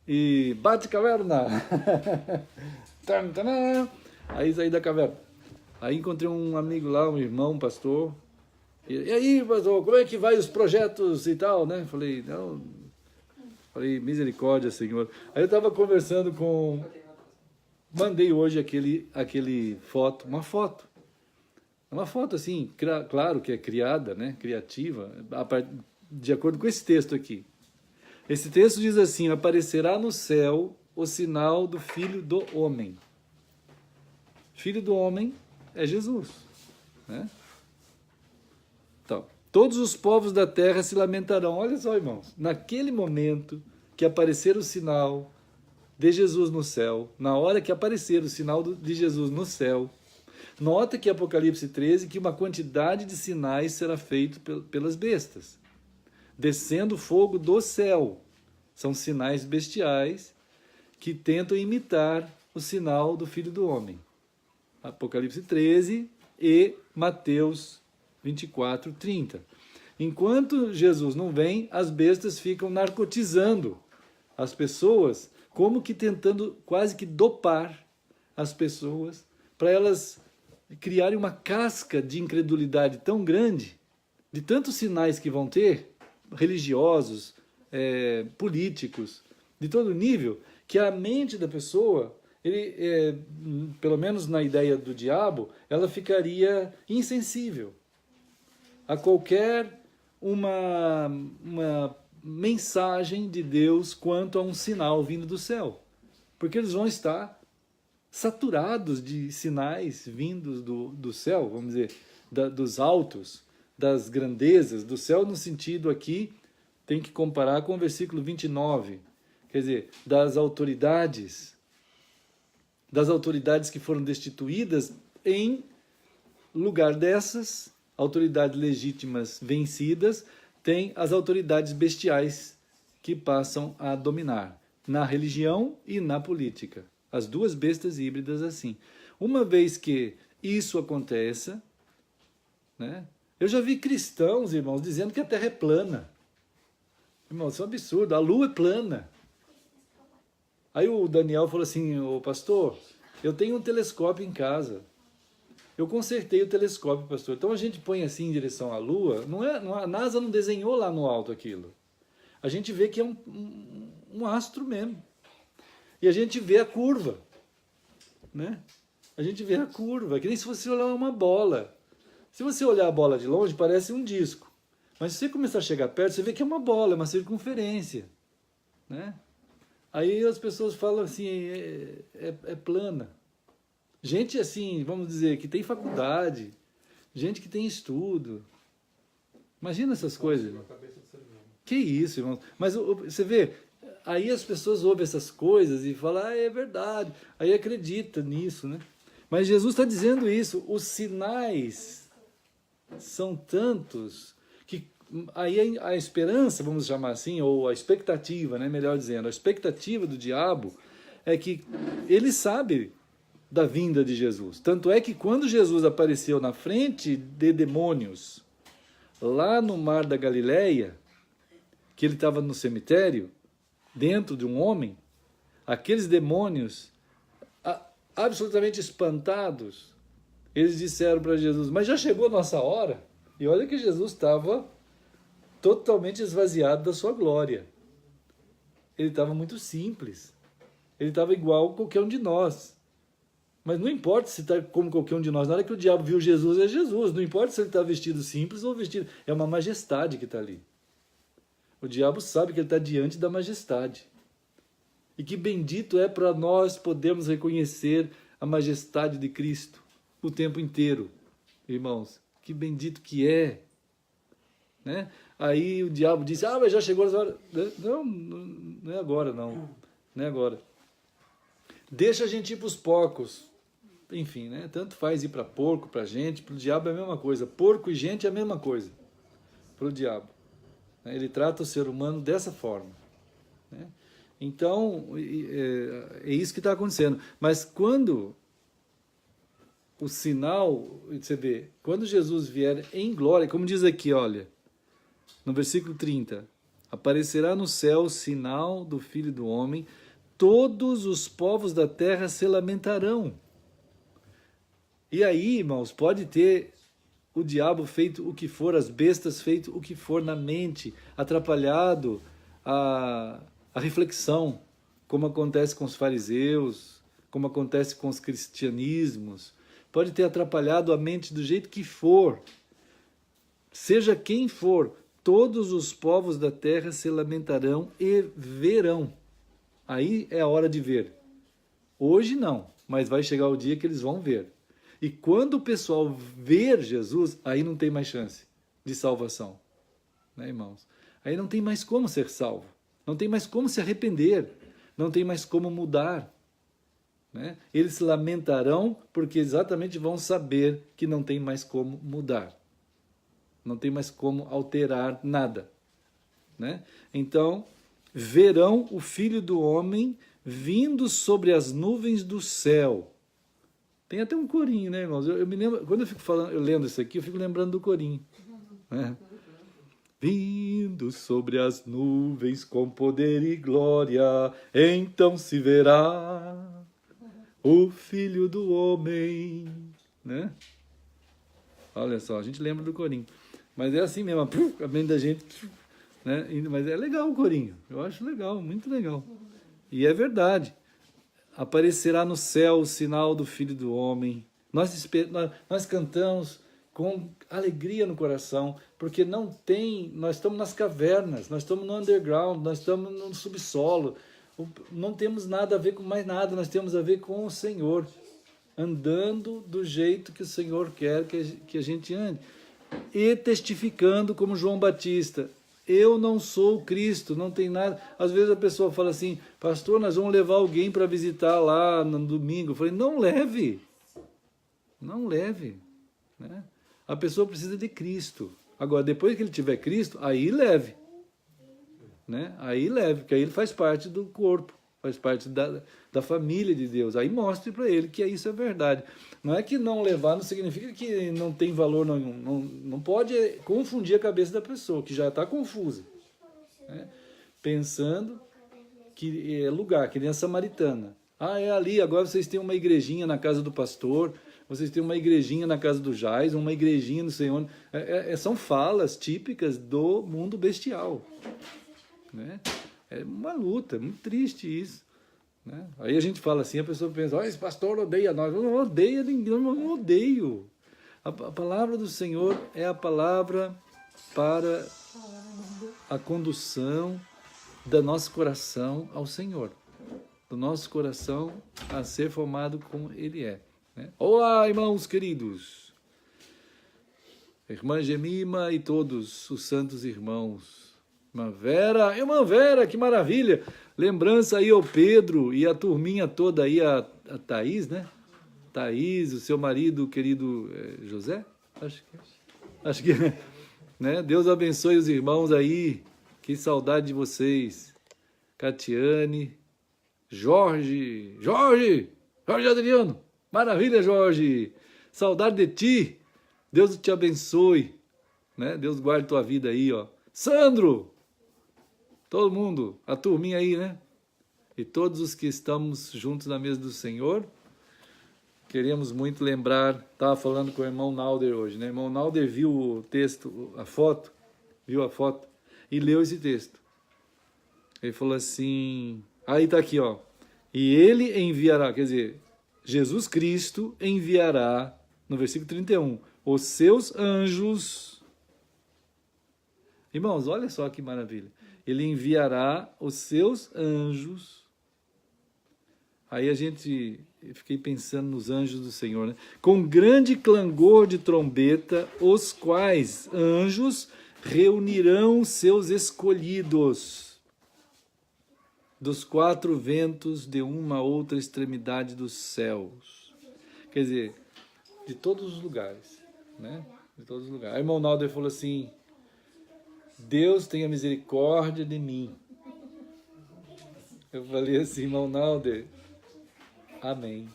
Speaker 1: e... Bate caverna! Aí saí da caverna. Aí encontrei um amigo lá, um irmão, um pastor. E aí, pastor, como é que vai os projetos e tal, né? Falei, não... Falei, misericórdia, Senhor. Aí eu estava conversando com... Mandei hoje aquele foto, uma foto. Uma foto, assim, claro que é criada, né? Criativa, de acordo com esse texto aqui. Esse texto diz assim, aparecerá no céu o sinal do Filho do Homem. Filho do Homem é Jesus, né? Então, todos os povos da terra se lamentarão. Olha só, irmãos, naquele momento que aparecer o sinal de Jesus no céu, na hora que aparecer o sinal de Jesus no céu, nota que Apocalipse 13, que uma quantidade de sinais será feito pelas bestas. Descendo fogo do céu. São sinais bestiais que tentam imitar o sinal do Filho do Homem. Apocalipse 13 e Mateus 24, 30. Enquanto Jesus não vem, as bestas ficam narcotizando as pessoas, como que tentando quase que dopar as pessoas, para elas criarem uma casca de incredulidade tão grande, de tantos sinais que vão ter, religiosos, políticos, de todo nível, que a mente da pessoa, pelo menos na ideia do diabo, ela ficaria insensível a qualquer uma mensagem de Deus quanto a um sinal vindo do céu. Porque eles vão estar saturados de sinais vindos do céu, vamos dizer, dos altos, das grandezas, do céu no sentido aqui, tem que comparar com o versículo 29, quer dizer, das autoridades que foram destituídas em lugar dessas autoridades legítimas vencidas, tem as autoridades bestiais que passam a dominar na religião e na política. As duas bestas híbridas assim. Uma vez que isso aconteça, né? Eu já vi cristãos, irmãos, dizendo que a Terra é plana. Irmão, isso é um absurdo. A Lua é plana. Aí o Daniel falou assim, ô pastor, eu tenho um telescópio em casa. Eu consertei o telescópio, pastor. Então a gente põe assim em direção à Lua. A NASA não desenhou lá no alto aquilo. A gente vê que é um astro mesmo. E a gente vê a curva. Né? A gente vê a curva, que nem se você olhar uma bola. Se você olhar a bola de longe, parece um disco. Mas se você começar a chegar perto, você vê que é uma bola, é uma circunferência. Né? Aí as pessoas falam assim, é plana. Gente assim, vamos dizer, que tem faculdade, gente que tem estudo. Imagina essas coisas. Que isso, irmão. Mas você vê, aí as pessoas ouvem essas coisas e falam, é verdade. Aí acredita nisso, né? Mas Jesus está dizendo isso, os sinais são tantos que aí a esperança, vamos chamar assim, ou a expectativa, né, melhor dizendo, a expectativa do diabo é que ele sabe da vinda de Jesus. Tanto é que quando Jesus apareceu na frente de demônios, lá no mar da Galileia, que ele estava no cemitério, dentro de um homem, aqueles demônios, absolutamente espantados, eles disseram para Jesus, mas já chegou a nossa hora? E olha que Jesus estava totalmente esvaziado da sua glória. Ele estava muito simples. Ele estava igual a qualquer um de nós. Mas não importa se está como qualquer um de nós. Na hora que o diabo viu Jesus, é Jesus. Não importa se ele está vestido simples ou vestido... É uma majestade que está ali. O diabo sabe que ele está diante da majestade. E que bendito é para nós podermos reconhecer a majestade de Cristo o tempo inteiro, irmãos. Que bendito que é. Né? Aí o diabo disse, mas já chegou as horas. Não é agora, não. Não é agora. Deixa a gente ir para os porcos. Enfim, né? Tanto faz ir para porco, para gente, para o diabo é a mesma coisa. Porco e gente é a mesma coisa para o diabo. Ele trata o ser humano dessa forma. Né? Então, é isso que está acontecendo. Mas quando o sinal, você vê, quando Jesus vier em glória, como diz aqui, olha, no versículo 30, aparecerá no céu o sinal do Filho do Homem, todos os povos da terra se lamentarão. E aí, irmãos, pode ter o diabo feito o que for, as bestas feito o que for na mente, atrapalhado a reflexão, como acontece com os fariseus, como acontece com os cristianismos, pode ter atrapalhado a mente do jeito que for, seja quem for, todos os povos da terra se lamentarão e verão. Aí é a hora de ver. Hoje não, mas vai chegar o dia que eles vão ver. E quando o pessoal ver Jesus, aí não tem mais chance de salvação. Né, irmãos? Aí não tem mais como ser salvo. Não tem mais como se arrepender. não tem mais como mudar. Né? Eles se lamentarão porque exatamente vão saber que não tem mais como mudar. Não tem mais como alterar nada. Né? Então, verão o Filho do Homem vindo sobre as nuvens do céu. Tem até um corinho, né, irmãos? Eu me lembro, quando eu fico falando, eu lendo isso aqui, eu fico lembrando do corinho. Né? Vindo sobre as nuvens com poder e glória, então se verá o Filho do Homem. Né? Olha só, a gente lembra do corinho. Mas é assim mesmo, a mente da gente... Né? Mas é legal o corinho, eu acho legal, muito legal. E é verdade. Aparecerá no céu o sinal do Filho do Homem. Nós cantamos com alegria no coração, porque nós estamos nas cavernas, nós estamos no underground, nós estamos no subsolo, não temos nada a ver com mais nada, nós temos a ver com o Senhor, andando do jeito que o Senhor quer que a gente ande, e testificando como João Batista, eu não sou o Cristo, não tem nada. Às vezes a pessoa fala assim, pastor, nós vamos levar alguém para visitar lá no domingo. Eu falei, não leve, né? A pessoa precisa de Cristo. Agora, depois que ele tiver Cristo, aí leve. Né? Aí leve, porque aí ele faz parte do corpo, faz parte da família de Deus. Aí mostre para ele que isso é verdade. Não é que não levar não significa que não tem valor nenhum. Não pode confundir a cabeça da pessoa, que já está confusa. Né? Pensando que é lugar, que nem a samaritana. Ah, é ali, agora vocês têm uma igrejinha na casa do pastor, vocês têm uma igrejinha na casa do Jais, uma igrejinha no Senhor. São falas típicas do mundo bestial. Né? É uma luta, é muito triste isso. Né? Aí a gente fala assim, a pessoa pensa, esse pastor odeia nós. Eu não odeio ninguém, eu não odeio. A palavra do Senhor é a palavra para a condução do nosso coração ao Senhor. Do nosso coração a ser formado como Ele é. Né? Olá, irmãos queridos. Irmã Gemima e todos os santos irmãos. Irmã Vera, que maravilha! Lembrança aí ao Pedro e a turminha toda aí, a Thaís, né? Thaís, o seu marido, querido José? Acho que né? Deus abençoe os irmãos aí. Que saudade de vocês. Catiane, Jorge Adriano. Maravilha, Jorge. Saudade de ti. Deus te abençoe. Né? Deus guarde tua vida aí, ó. Sandro. Todo mundo, a turminha aí, né? E todos os que estamos juntos na mesa do Senhor, queremos muito lembrar, estava falando com o irmão Nalder hoje, né? O irmão Nalder viu o texto, viu a foto e leu esse texto. Ele falou assim, aí está aqui, ó. E ele enviará, quer dizer, Jesus Cristo enviará, no versículo 31, os seus anjos. Irmãos, olha só que maravilha. Ele enviará os seus anjos. Aí eu fiquei pensando nos anjos do Senhor, né? Com grande clangor de trombeta, os quais anjos reunirão seus escolhidos dos quatro ventos de uma a outra extremidade dos céus. Quer dizer, de todos os lugares, né? De todos os lugares. Aí o irmão Nalder falou assim, Deus tenha misericórdia de mim. Eu falei assim, irmão Nalder, amém.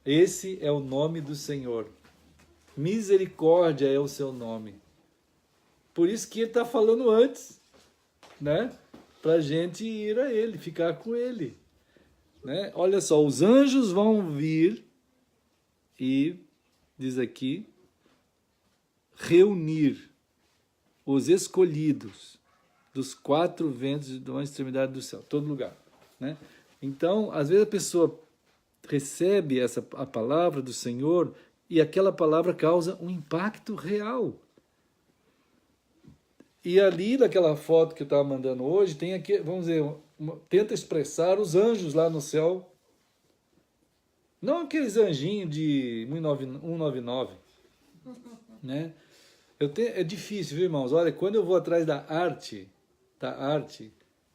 Speaker 1: Esse é o nome do Senhor. Misericórdia é o seu nome. Por isso que ele está falando antes, né? Para a gente ir a ele, ficar com ele. Né? Olha só, os anjos vão vir e, diz aqui, reunir os escolhidos dos quatro ventos de uma extremidade do céu, todo lugar. Né? Então, às vezes a pessoa recebe a palavra do Senhor e aquela palavra causa um impacto real. E ali, naquela foto que eu estava mandando hoje, tem aqui, vamos dizer, tenta expressar os anjos lá no céu. Não aqueles anjinhos de 199, né? É difícil, viu, irmãos? Olha, quando eu vou atrás da arte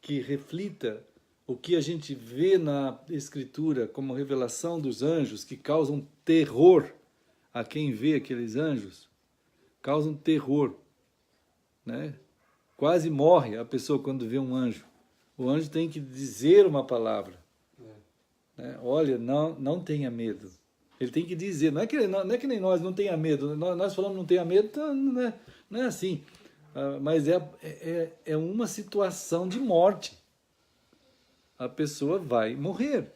Speaker 1: que reflita o que a gente vê na Escritura como revelação dos anjos, que causam terror a quem vê aqueles anjos, causam terror, né? Quase morre a pessoa quando vê um anjo. O anjo tem que dizer uma palavra. Né? Olha, não tenha medo. Ele tem que dizer, não é que nem nós, não tenha medo. Nós falamos não tenha medo, então não é assim. Mas é uma situação de morte. A pessoa vai morrer.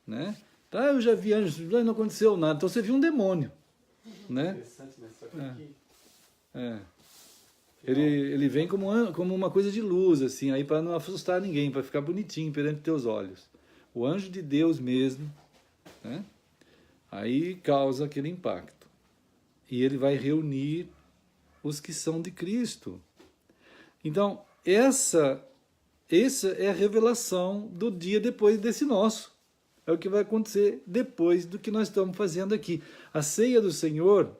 Speaker 1: Né? Tá, eu já vi anjos, não aconteceu nada. Então você viu um demônio. Né?
Speaker 2: Interessante, né? Só que aqui...
Speaker 1: Ele vem como uma coisa de luz, assim, aí para não assustar ninguém, para ficar bonitinho perante teus olhos. O anjo de Deus mesmo, né? Aí causa aquele impacto. E ele vai reunir os que são de Cristo. Então, essa é a revelação do dia depois desse nosso. É o que vai acontecer depois do que nós estamos fazendo aqui. A ceia do Senhor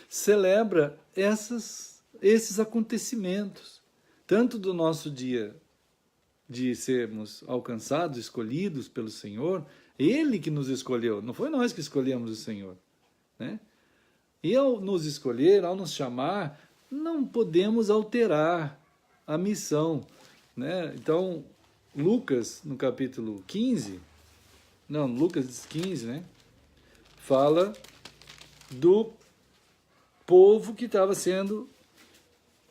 Speaker 1: celebra esses acontecimentos, tanto do nosso dia de sermos alcançados, escolhidos pelo Senhor, Ele que nos escolheu, não foi nós que escolhemos o Senhor, né? E ao nos escolher, ao nos chamar, não podemos alterar a missão, né? Então, Lucas, no capítulo 15, Lucas 15, né? Fala do povo que estava sendo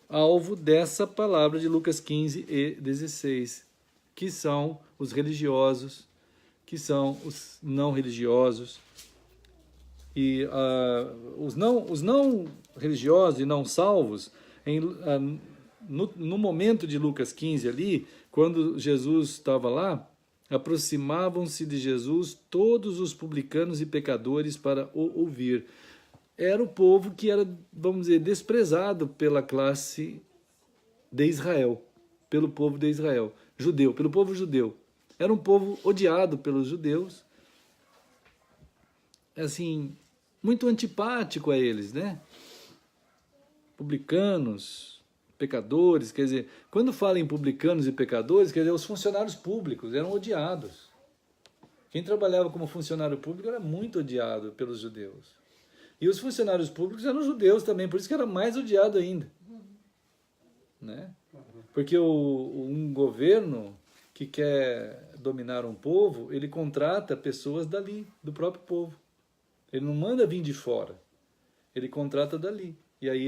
Speaker 1: alvo dessa palavra de Lucas 15 e 16, que são os religiosos, que são os não religiosos. E os não religiosos e não salvos, no momento de Lucas 15 ali, quando Jesus estava lá, aproximavam-se de Jesus todos os publicanos e pecadores para o ouvir. Era o povo que era, vamos dizer, desprezado pela classe de Israel, pelo povo de Israel, judeu, pelo povo judeu. Era um povo odiado pelos judeus, assim, muito antipático a eles, né? Publicanos, pecadores, quer dizer, quando fala em publicanos e pecadores, quer dizer, os funcionários públicos eram odiados. Quem trabalhava como funcionário público era muito odiado pelos judeus. E os funcionários públicos eram judeus também, por isso que era mais odiado ainda. Né? Porque um governo que quer dominar um povo, ele contrata pessoas dali, do próprio povo. Ele não manda vir de fora, ele contrata dali. E aí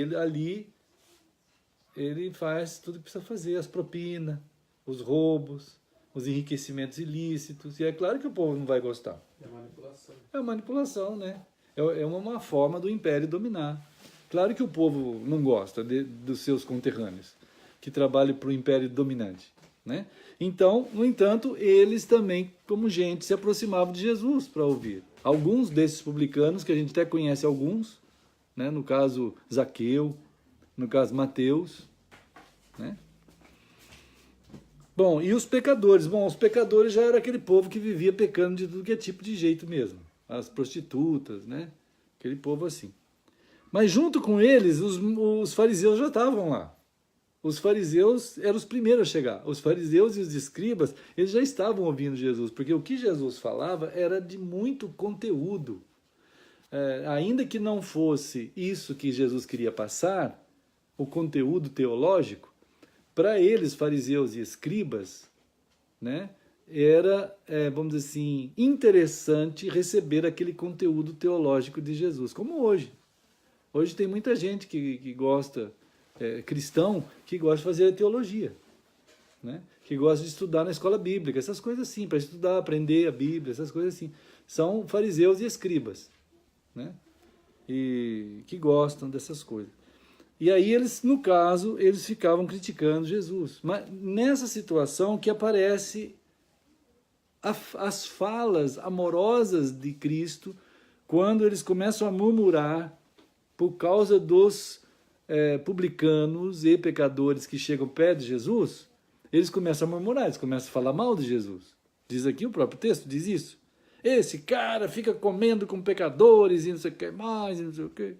Speaker 1: ele faz tudo que precisa fazer, as propinas, os roubos, os enriquecimentos ilícitos. E é claro que o povo não vai gostar.
Speaker 2: É manipulação.
Speaker 1: É manipulação, né? É uma forma do império dominar. Claro que o povo não gosta dos seus conterrâneos, que trabalham para o império dominante. Né? Então, no entanto, eles também, como gente, se aproximavam de Jesus para ouvir. Alguns desses publicanos, que a gente até conhece alguns, né? No caso Zaqueu, no caso Mateus. Né? Bom, e os pecadores? Bom, os pecadores já era aquele povo que vivia pecando de tudo que é tipo de jeito mesmo. As prostitutas, né? Aquele povo assim. Mas junto com eles, os fariseus já estavam lá. Os fariseus eram os primeiros a chegar. Os fariseus e os escribas, eles já estavam ouvindo Jesus, porque o que Jesus falava era de muito conteúdo. Ainda que não fosse isso que Jesus queria passar, o conteúdo teológico, para eles, fariseus e escribas, né? Era, vamos dizer assim, interessante receber aquele conteúdo teológico de Jesus, como hoje. Hoje tem muita gente que gosta, cristão, que gosta de fazer teologia, né? Que gosta de estudar na escola bíblica, essas coisas assim, para estudar, aprender a Bíblia, essas coisas assim. São fariseus e escribas, né? E que gostam dessas coisas. E aí eles, no caso, eles ficavam criticando Jesus. Mas nessa situação que aparece as falas amorosas de Cristo, quando eles começam a murmurar por causa dos publicanos e pecadores que chegam perto de Jesus, eles começam a murmurar, eles começam a falar mal de Jesus. Diz aqui o próprio texto, diz isso. Esse cara fica comendo com pecadores e não sei o que mais, e não sei o que.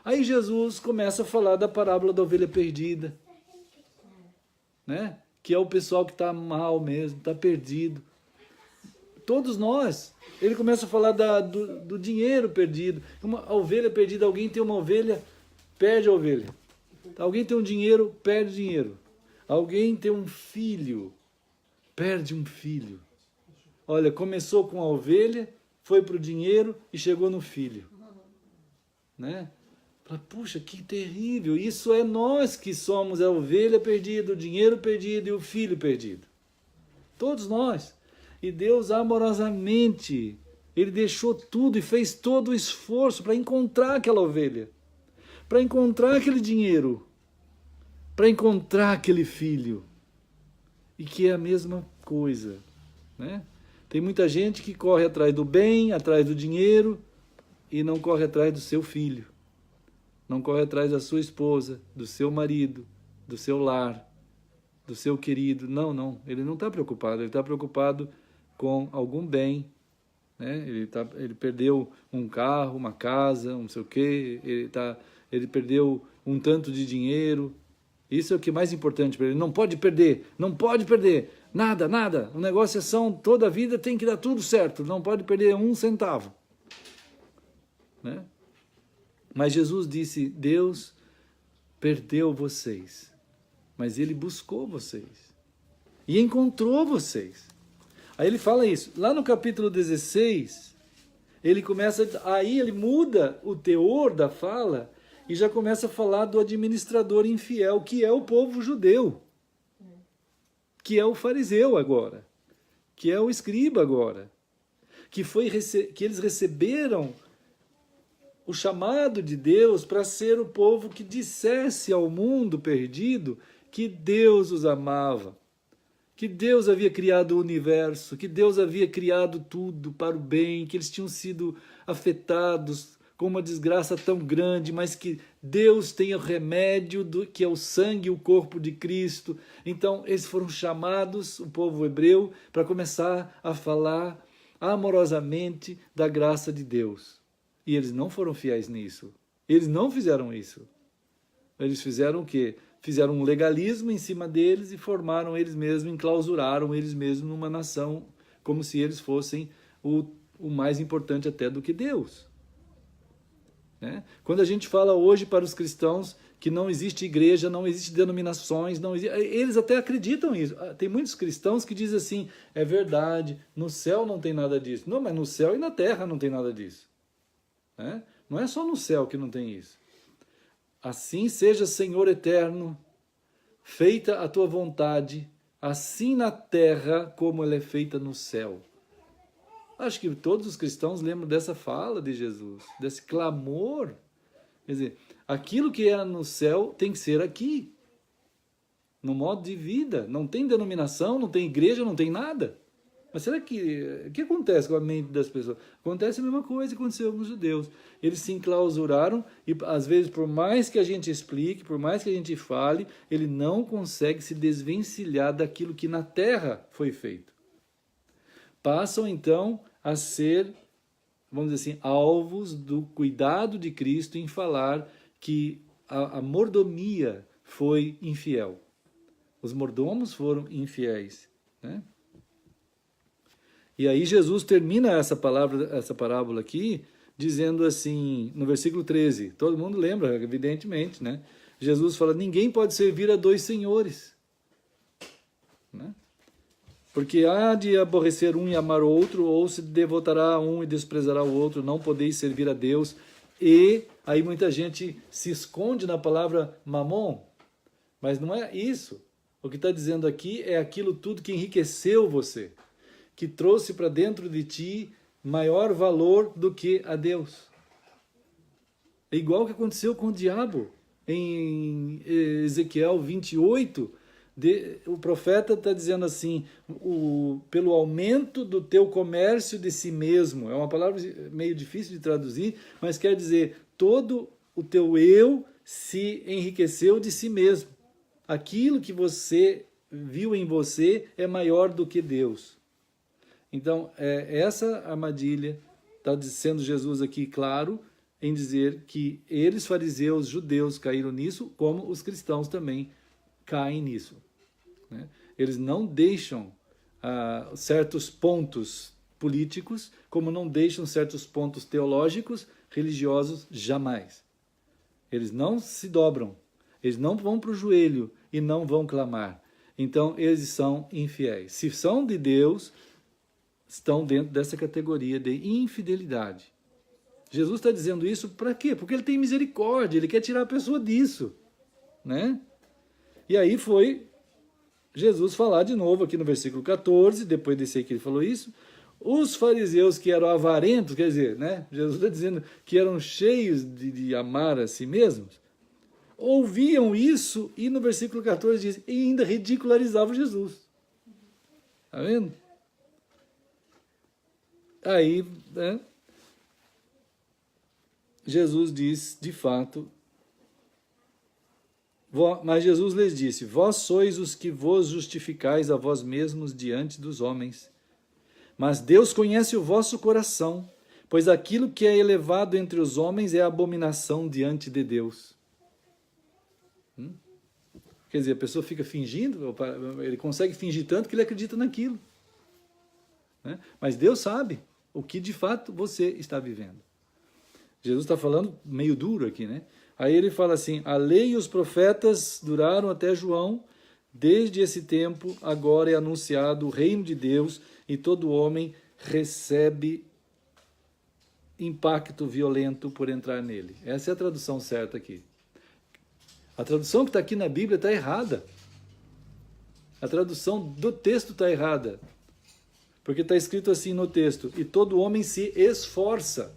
Speaker 1: Aí Jesus começa a falar da parábola da ovelha perdida, né? que é o pessoal que está mal mesmo, está perdido. Todos nós. Ele começa a falar do dinheiro perdido. Uma ovelha perdida, alguém tem uma ovelha, perde a ovelha. Alguém tem um dinheiro, perde o dinheiro. Alguém tem um filho, perde um filho. Olha, começou com a ovelha, foi para o dinheiro e chegou no filho. Né? Puxa, que terrível. Isso é nós que somos a ovelha perdida, o dinheiro perdido e o filho perdido. Todos nós. E Deus amorosamente, Ele deixou tudo e fez todo o esforço para encontrar aquela ovelha, para encontrar aquele dinheiro, para encontrar aquele filho. E que é a mesma coisa, né? Tem muita gente que corre atrás do bem, atrás do dinheiro, e não corre atrás do seu filho. Não corre atrás da sua esposa, do seu marido, do seu lar, do seu querido. Não. Ele não está preocupado. Ele está preocupado com algum bem. Né? Ele perdeu um carro, uma casa, não sei o quê. Ele perdeu um tanto de dinheiro. Isso é o que é mais importante para ele. Não pode perder. Nada. O negócio é toda a vida tem que dar tudo certo. Não pode perder um centavo. Né? Mas Jesus disse, Deus perdeu vocês, mas Ele buscou vocês e encontrou vocês. Aí ele fala isso. Lá no capítulo 16, ele muda o teor da fala e já começa a falar do administrador infiel, que é o povo judeu, que é o fariseu agora, que é o escriba agora, que eles receberam o chamado de Deus para ser o povo que dissesse ao mundo perdido que Deus os amava, que Deus havia criado o universo, que Deus havia criado tudo para o bem, que eles tinham sido afetados com uma desgraça tão grande, mas que Deus tem o remédio, que é o sangue e o corpo de Cristo. Então, eles foram chamados, o povo hebreu, para começar a falar amorosamente da graça de Deus. E eles não foram fiéis nisso. Eles não fizeram isso. Eles fizeram o quê? Fizeram um legalismo em cima deles e formaram eles mesmos, enclausuraram eles mesmos numa nação, como se eles fossem o mais importante até do que Deus. Né? Quando a gente fala hoje para os cristãos que não existe igreja, não existe denominações, eles até acreditam nisso. Tem muitos cristãos que dizem assim, é verdade, no céu não tem nada disso. Não, mas no céu e na terra não tem nada disso. Né? Não é só no céu que não tem isso. Assim seja, Senhor eterno, feita a tua vontade, assim na terra como ela é feita no céu. Acho que todos os cristãos lembram dessa fala de Jesus, desse clamor. Quer dizer, aquilo que é no céu tem que ser aqui, no modo de vida. Não tem denominação, não tem igreja, não tem nada. Mas será que... O que acontece com a mente das pessoas? Acontece a mesma coisa que aconteceu com os judeus. Eles se enclausuraram e, às vezes, por mais que a gente explique, por mais que a gente fale, ele não consegue se desvencilhar daquilo que na terra foi feito. Passam, então, a ser, vamos dizer assim, alvos do cuidado de Cristo em falar que a mordomia foi infiel. Os mordomos foram infiéis, né? E aí Jesus termina essa parábola aqui, dizendo assim, no versículo 13, todo mundo lembra, evidentemente, né? Jesus fala, ninguém pode servir a dois senhores. Né? Porque há de aborrecer um e amar o outro, ou se devotará a um e desprezará o outro, não podeis servir a Deus. E aí muita gente se esconde na palavra mamon, mas não é isso. O que está dizendo aqui é aquilo tudo que enriqueceu você, que trouxe para dentro de ti maior valor do que a Deus. É igual o que aconteceu com o diabo. Em Ezequiel 28, o profeta está dizendo assim, pelo aumento do teu comércio de si mesmo, é uma palavra meio difícil de traduzir, mas quer dizer, todo o teu eu se enriqueceu de si mesmo. Aquilo que você viu em você é maior do que Deus. Então, essa armadilha, está sendo Jesus aqui claro, em dizer que eles, fariseus, judeus, caíram nisso, como os cristãos também caem nisso. Né? Eles não deixam certos pontos políticos, como não deixam certos pontos teológicos, religiosos, jamais. Eles não se dobram, eles não vão para o joelho e não vão clamar. Então, eles são infiéis. Se são de Deus, estão dentro dessa categoria de infidelidade. Jesus está dizendo isso para quê? Porque ele tem misericórdia, ele quer tirar a pessoa disso, né? E aí foi Jesus falar de novo aqui no versículo 14, depois desse aí que ele falou isso, os fariseus que eram avarentos, quer dizer, né? Jesus está dizendo que eram cheios de amar a si mesmos, ouviam isso e no versículo 14 diz, e ainda ridicularizavam Jesus. Está vendo? Aí, né? Jesus diz, de fato, mas Jesus lhes disse, vós sois os que vos justificais a vós mesmos diante dos homens. Mas Deus conhece o vosso coração, pois aquilo que é elevado entre os homens é abominação diante de Deus. Quer dizer, a pessoa fica fingindo, ele consegue fingir tanto que ele acredita naquilo. Né? Mas Deus sabe o que de fato você está vivendo. Jesus está falando meio duro aqui, né? Aí ele fala assim, a lei e os profetas duraram até João, desde esse tempo agora é anunciado o reino de Deus e todo homem recebe impacto violento por entrar nele. Essa é a tradução certa aqui. A tradução que está aqui na Bíblia está errada. A tradução do texto está errada. Porque está escrito assim no texto, e todo homem se esforça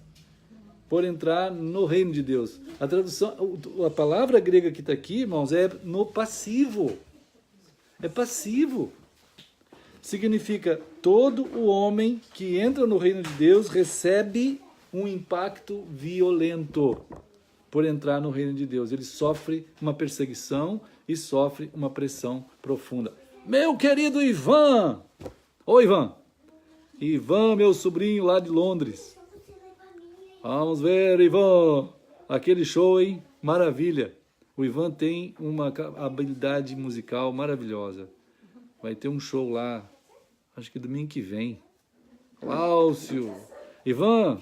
Speaker 1: por entrar no reino de Deus. A tradução, a palavra grega que está aqui, irmãos, é no passivo. É passivo. Significa, todo o homem que entra no reino de Deus recebe um impacto violento por entrar no reino de Deus. Ele sofre uma perseguição e sofre uma pressão profunda. Meu querido Ivan! Ô Ivan! Ivan, meu sobrinho lá de Londres. Vamos ver, Ivan. Aquele show, hein? Maravilha. O Ivan tem uma habilidade musical maravilhosa. Vai ter um show lá, acho que domingo que vem. Cláudio. Ivan,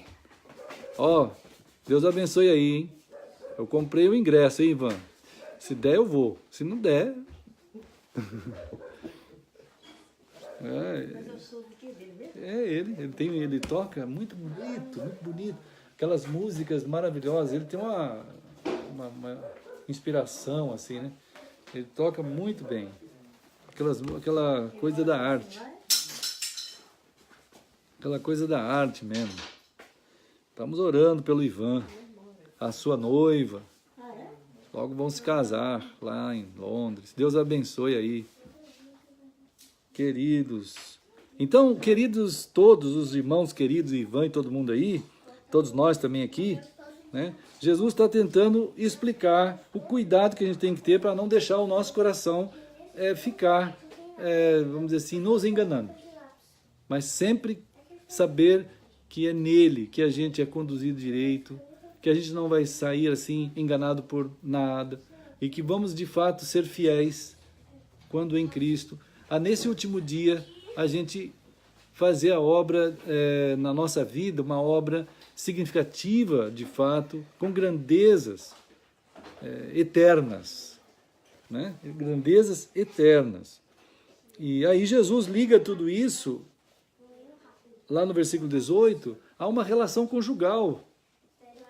Speaker 1: ó, Deus abençoe aí, hein? Eu comprei o ingresso, hein, Ivan? Se der, eu vou. Se não der... Ele toca muito bonito, muito bonito. Aquelas músicas maravilhosas. Ele tem uma inspiração, assim, né? Ele toca muito bem. Aquela coisa da arte. Aquela coisa da arte mesmo. Estamos orando pelo Ivan, a sua noiva. Logo vão se casar lá em Londres. Deus abençoe aí. Queridos. Então, queridos todos, os irmãos queridos, Ivan e todo mundo aí, todos nós também aqui, né? Jesus está tentando explicar o cuidado que a gente tem que ter para não deixar o nosso coração ficar, vamos dizer assim, nos enganando. Mas sempre saber que é nele que a gente é conduzido direito, que a gente não vai sair assim enganado por nada e que vamos de fato ser fiéis quando em Cristo. Nesse último dia a gente fazer a obra na nossa vida, uma obra significativa de fato, com grandezas eternas, né? Grandezas eternas. E aí Jesus liga tudo isso, lá no versículo 18, a uma relação conjugal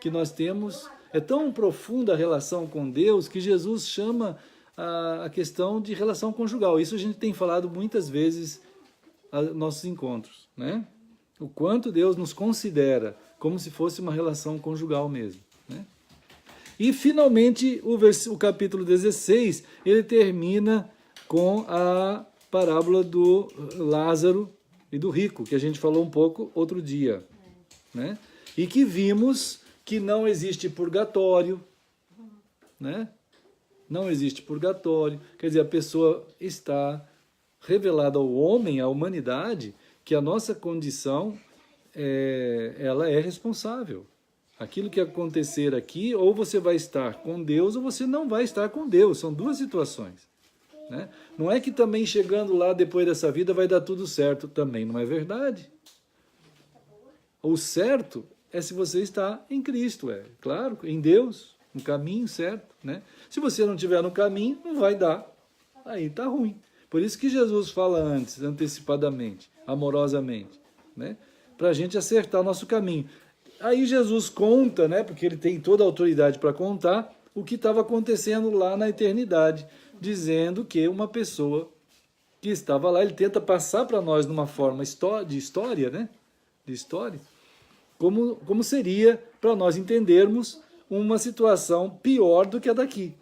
Speaker 1: que nós temos. É tão profunda a relação com Deus que Jesus chama a questão de relação conjugal. Isso a gente tem falado muitas vezes nos nossos encontros, né? O quanto Deus nos considera como se fosse uma relação conjugal mesmo, né? E finalmente o capítulo 16, ele termina com a parábola do Lázaro e do rico, que a gente falou um pouco outro dia, né? E que vimos que não existe purgatório, né? Não existe purgatório, quer dizer, a pessoa está revelada ao homem, à humanidade, que a nossa condição, ela é responsável. Aquilo que acontecer aqui, ou você vai estar com Deus, ou você não vai estar com Deus. São duas situações. né? Não é que também chegando lá depois dessa vida vai dar tudo certo, também não é verdade. O certo é se você está em Cristo, claro, em Deus, no caminho certo, né? Se você não estiver no caminho, não vai dar, aí está ruim. Por isso que Jesus fala antes, antecipadamente, amorosamente, né? Para a gente acertar o nosso caminho. Aí Jesus conta, né? Porque ele tem toda a autoridade para contar o que estava acontecendo lá na eternidade, dizendo que uma pessoa que estava lá, ele tenta passar para nós numa forma de história, né? De história, como seria para nós entendermos uma situação pior do que a daqui,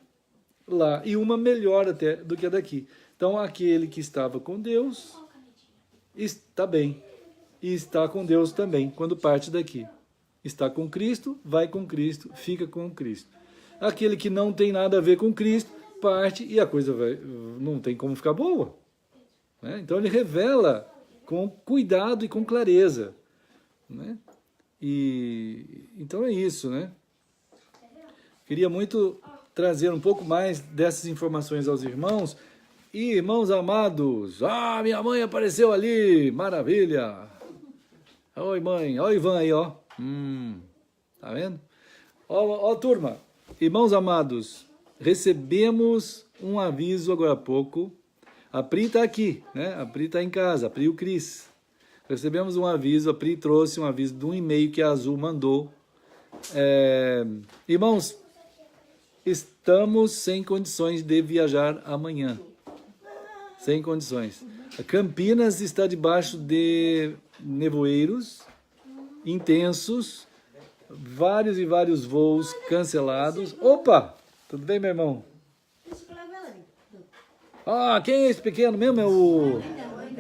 Speaker 1: lá, e uma melhor até do que a daqui. Então, aquele que estava com Deus está bem, e está com Deus também, quando parte daqui. Está com Cristo, vai com Cristo, fica com Cristo. Aquele que não tem nada a ver com Cristo, parte e a coisa não tem como ficar boa, né? Então, ele revela com cuidado e com clareza, né? Então é isso, né? Queria muito trazer um pouco mais dessas informações aos irmãos. E, irmãos amados, minha mãe apareceu ali, maravilha! Oi, mãe, ó o Ivan aí, ó. Tá vendo? Ó, turma, irmãos amados, recebemos um aviso agora há pouco. A Pri está aqui, né? A Pri está em casa, a Pri e o Cris. Recebemos um aviso, a Pri trouxe um aviso de um e-mail que a Azul mandou. Irmãos, estamos sem condições de viajar amanhã. Sem condições. A Campinas está debaixo de nevoeiros intensos, vários e vários voos cancelados. Opa! Tudo bem, meu irmão? Quem é esse pequeno mesmo?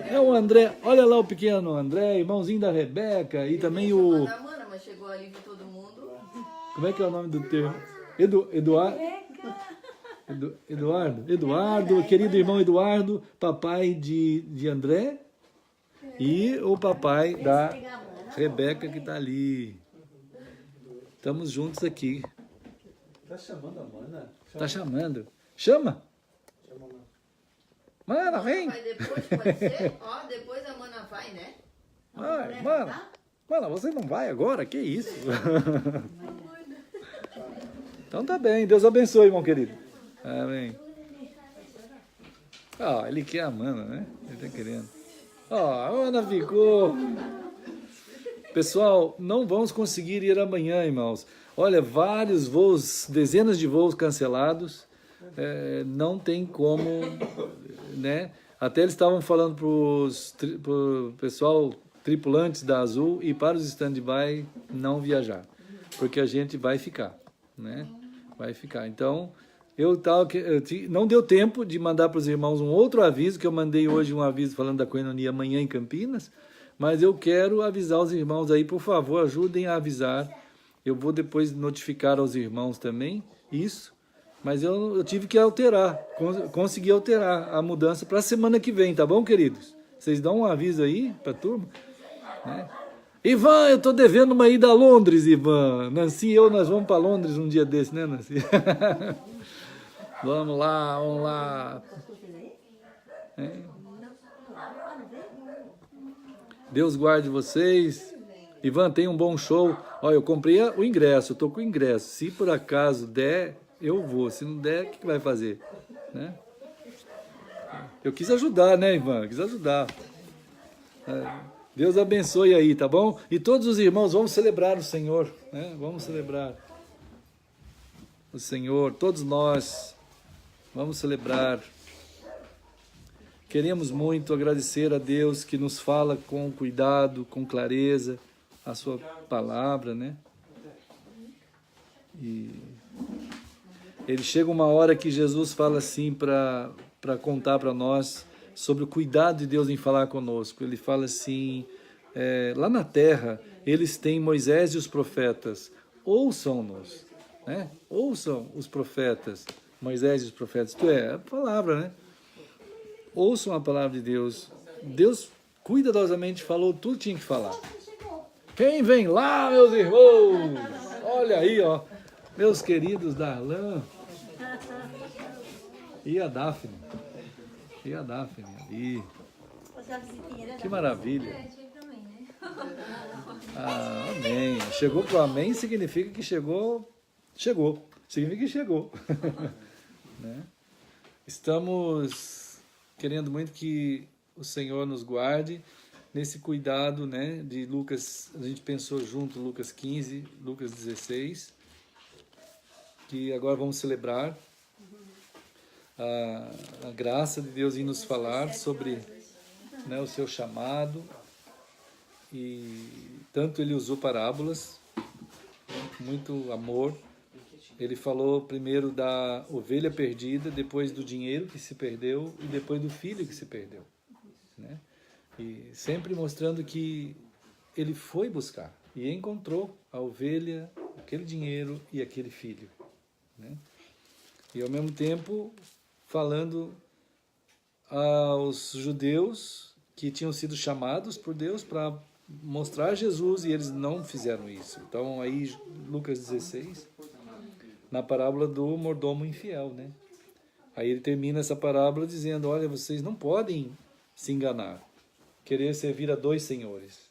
Speaker 1: É o André. Olha lá o pequeno André, irmãozinho da Rebeca, e também o...
Speaker 3: Mas chegou ali de todo mundo.
Speaker 1: Como é que é o nome do teu? Eduardo, querido irmão Eduardo, papai de André, e o papai da Rebeca que está ali. Estamos juntos aqui.
Speaker 2: Tá chamando a mana?
Speaker 1: Tá chamando. Chama! Mana, vem!
Speaker 3: Vai depois, pode ser? Depois a mana vai, né?
Speaker 1: Vai, mana, você não vai agora? Que isso? Então tá bem, Deus abençoe, irmão querido. Amém. Ele quer a mana, né? Ele tá querendo. A mana ficou. Pessoal, não vamos conseguir ir amanhã, irmãos. Olha, vários voos, dezenas de voos cancelados. Não tem como, né? Até eles estavam falando para o pessoal, tripulantes da Azul, e para os stand-by não viajar, porque a gente vai ficar, né? Vai ficar. Então, não deu tempo de mandar para os irmãos um outro aviso, que eu mandei hoje um aviso falando da Koinonia amanhã em Campinas, mas eu quero avisar os irmãos aí, por favor, ajudem a avisar. Eu vou depois notificar aos irmãos também isso, mas eu tive que alterar, consegui alterar a mudança para a semana que vem, tá bom, queridos? Vocês dão um aviso aí para a turma, né? Ivan, eu estou devendo uma ida a Londres, Ivan. Nancy e eu, nós vamos para Londres um dia desse, né, Nancy? Vamos lá. Deus guarde vocês. Ivan, tem um bom show. Olha, eu comprei o ingresso, eu estou com o ingresso. Se por acaso der, eu vou. Se não der, o que vai fazer? Né? Eu quis ajudar, né, Ivan? Quis ajudar. Deus abençoe aí, tá bom? E todos os irmãos, vamos celebrar o Senhor, né? Vamos celebrar o Senhor, todos nós, vamos celebrar. Queremos muito agradecer a Deus que nos fala com cuidado, com clareza, a sua palavra, né? E ele chega uma hora que Jesus fala assim para contar para nós sobre o cuidado de Deus em falar conosco. Ele fala assim, lá na terra, eles têm Moisés e os profetas, ouçam-nos, né? Ouçam os profetas, Moisés e os profetas, isto é a palavra, né? Ouçam a palavra de Deus. Deus cuidadosamente falou tudo que tinha que falar. Quem vem lá, meus irmãos? Olha aí, ó, meus queridos Darlan. E a Daphne. E a Daphne ali. Que maravilha.
Speaker 5: É, tinha também, né?
Speaker 1: Ah, amém. Chegou pro amém significa que chegou. Chegou. Significa que chegou. Né? Estamos querendo muito que o Senhor nos guarde nesse cuidado, né, de Lucas. A gente pensou junto Lucas 15, Lucas 16, que agora vamos celebrar a graça de Deus em nos falar sobre, né, o seu chamado. E tanto ele usou parábolas, muito amor. Ele falou primeiro da ovelha perdida, depois do dinheiro que se perdeu e depois do filho que se perdeu, né? E sempre mostrando que ele foi buscar e encontrou a ovelha, aquele dinheiro e aquele filho, né? E ao mesmo tempo falando aos judeus que tinham sido chamados por Deus para mostrar Jesus e eles não fizeram isso. Então aí Lucas 16, na parábola do mordomo infiel, né? Aí ele termina essa parábola dizendo, olha, vocês não podem se enganar, querer servir a dois senhores,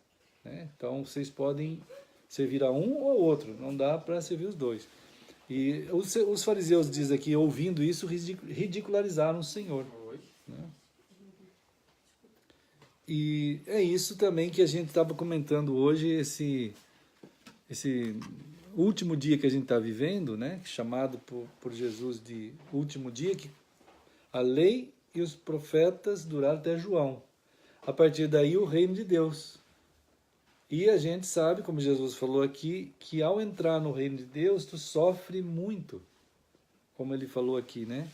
Speaker 1: né? Então vocês podem servir a um ou outro, não dá para servir os dois. E os fariseus, diz aqui, ouvindo isso, ridicularizaram o Senhor, né? E é isso também que a gente estava comentando hoje, esse último dia que a gente está vivendo, né? Chamado por Jesus de último dia, que a lei e os profetas duraram até João. A partir daí o reino de Deus. E a gente sabe, como Jesus falou aqui, que ao entrar no reino de Deus, tu sofre muito. Como ele falou aqui, né?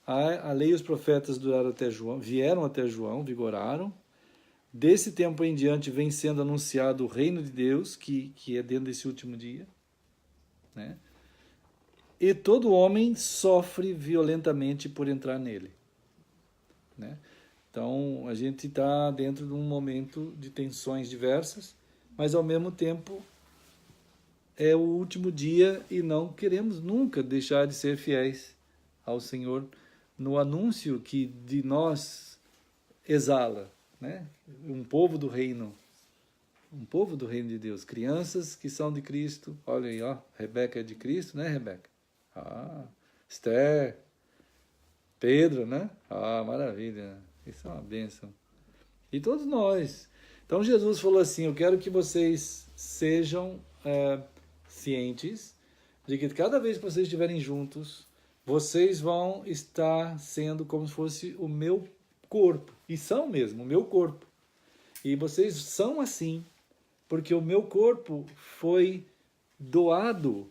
Speaker 1: A lei e os profetas duraram até João, vieram até João, vigoraram. Desse tempo em diante vem sendo anunciado o reino de Deus, que é dentro desse último dia, né? E todo homem sofre violentamente por entrar nele, né? Então, a gente está dentro de um momento de tensões diversas, mas ao mesmo tempo é o último dia e não queremos nunca deixar de ser fiéis ao Senhor no anúncio que de nós exala, né? Um povo do reino de Deus, crianças que são de Cristo. Olha aí, ó, Rebeca é de Cristo, né, Rebeca? Ah, Esther, Pedro, né? Ah, maravilha, isso é uma bênção. E todos nós. Então Jesus falou assim, eu quero que vocês sejam cientes de que cada vez que vocês estiverem juntos, vocês vão estar sendo como se fosse o meu corpo. E são mesmo, o meu corpo. E vocês são assim, porque o meu corpo foi doado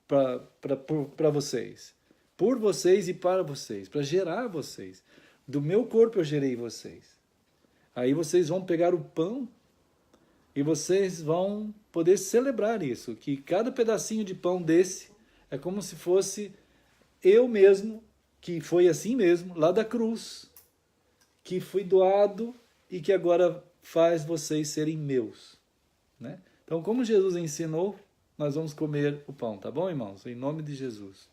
Speaker 1: para vocês. Por vocês e para vocês, para gerar vocês. Do meu corpo eu gerei vocês. Aí vocês vão pegar o pão e vocês vão poder celebrar isso, que cada pedacinho de pão desse é como se fosse eu mesmo, que foi assim mesmo, lá da cruz, que fui doado e que agora faz vocês serem meus, né? Então, como Jesus ensinou, nós vamos comer o pão, tá bom, irmãos? Em nome de Jesus.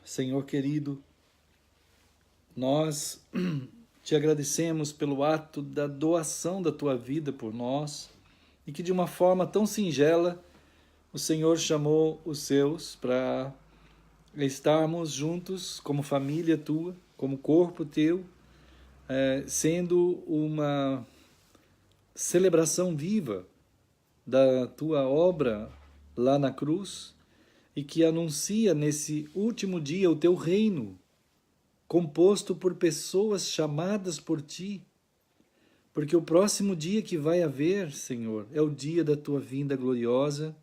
Speaker 1: Senhor querido, nós te agradecemos pelo ato da doação da tua vida por nós e que de uma forma tão singela o Senhor chamou os seus para estarmos juntos como família tua, como corpo teu, sendo uma celebração viva da tua obra lá na cruz e que anuncia nesse último dia o teu reino, composto por pessoas chamadas por ti, porque o próximo dia que vai haver, Senhor, é o dia da tua vinda gloriosa,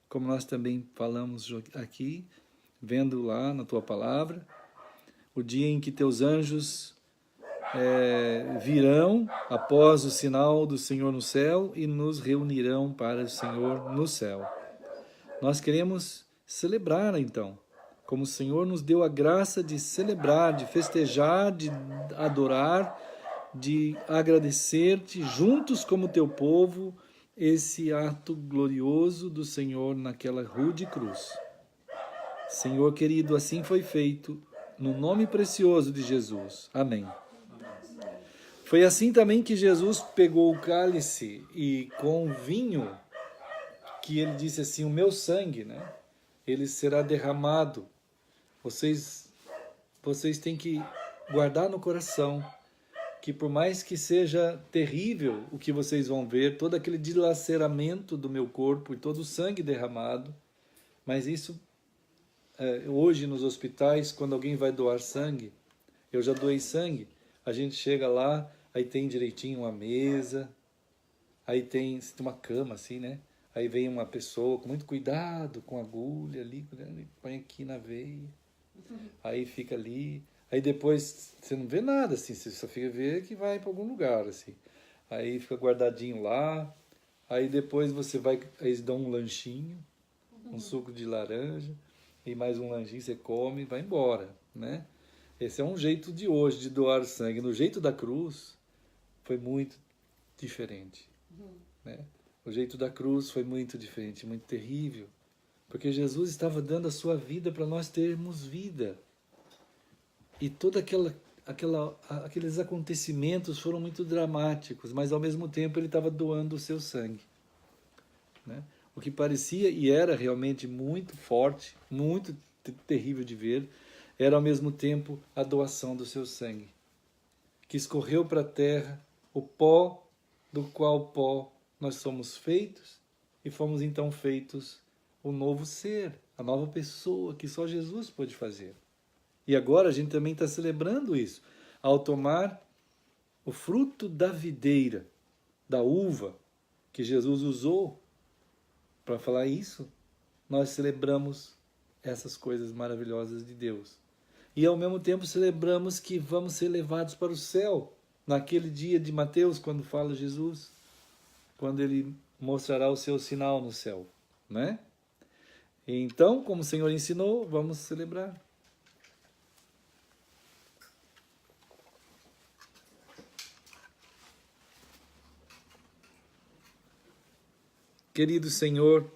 Speaker 1: como nós também falamos aqui, vendo lá na tua palavra, o dia em que teus anjos virão após o sinal do Senhor no céu e nos reunirão para o Senhor no céu. Nós queremos celebrar, então, como o Senhor nos deu a graça de celebrar, de festejar, de adorar, de agradecer-te juntos como teu povo, esse ato glorioso do Senhor naquela rude cruz. Senhor querido, assim foi feito, no nome precioso de Jesus. Amém. Foi assim também que Jesus pegou o cálice e com vinho, que ele disse assim, o meu sangue, né? Ele será derramado. Vocês têm que guardar no coração que por mais que seja terrível o que vocês vão ver, todo aquele dilaceramento do meu corpo e todo o sangue derramado, mas isso, hoje nos hospitais, quando alguém vai doar sangue, eu já doei sangue, a gente chega lá, aí tem direitinho uma mesa, aí tem uma cama assim, né? Aí vem uma pessoa com muito cuidado, com agulha ali, põe aqui na veia, aí fica ali. Aí depois você não vê nada, assim, você só fica vendo que vai para algum lugar, assim. Aí fica guardadinho lá, aí depois você vai, aí eles dão um lanchinho, um suco de laranja, e mais um lanchinho você come e vai embora, né? Esse é um jeito de hoje de doar sangue. No jeito da cruz foi muito diferente, né? O jeito da cruz foi muito diferente, muito terrível, porque Jesus estava dando a sua vida para nós termos vida. E todos aqueles acontecimentos foram muito dramáticos, mas ao mesmo tempo ele estava doando o seu sangue, né? O que parecia e era realmente muito forte, muito terrível de ver, era ao mesmo tempo a doação do seu sangue, que escorreu para a terra, o pó do qual pó nós somos feitos, e fomos então feitos o novo ser, a nova pessoa que só Jesus pôde fazer. E agora a gente também está celebrando isso, ao tomar o fruto da videira, da uva, que Jesus usou para falar isso, nós celebramos essas coisas maravilhosas de Deus. E ao mesmo tempo celebramos que vamos ser levados para o céu, naquele dia de Mateus, quando fala Jesus, quando ele mostrará o seu sinal no céu, né? Então, como o Senhor ensinou, vamos celebrar. Querido Senhor,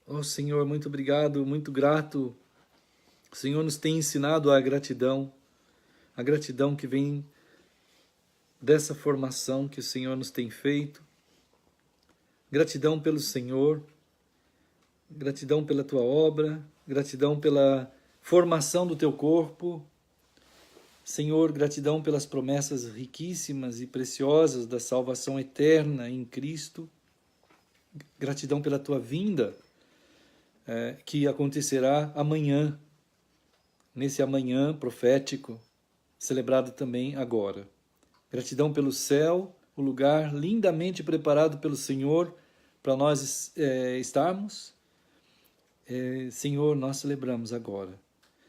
Speaker 1: ó Senhor, muito obrigado, muito grato. O Senhor nos tem ensinado a gratidão que vem dessa formação que o Senhor nos tem feito. Gratidão pelo Senhor, gratidão pela tua obra, gratidão pela formação do teu corpo. Senhor, gratidão pelas promessas riquíssimas e preciosas da salvação eterna em Cristo. Gratidão pela tua vinda, que acontecerá amanhã, nesse amanhã profético, celebrado também agora. Gratidão pelo céu, o lugar lindamente preparado pelo Senhor para nós estarmos. Senhor, nós celebramos agora.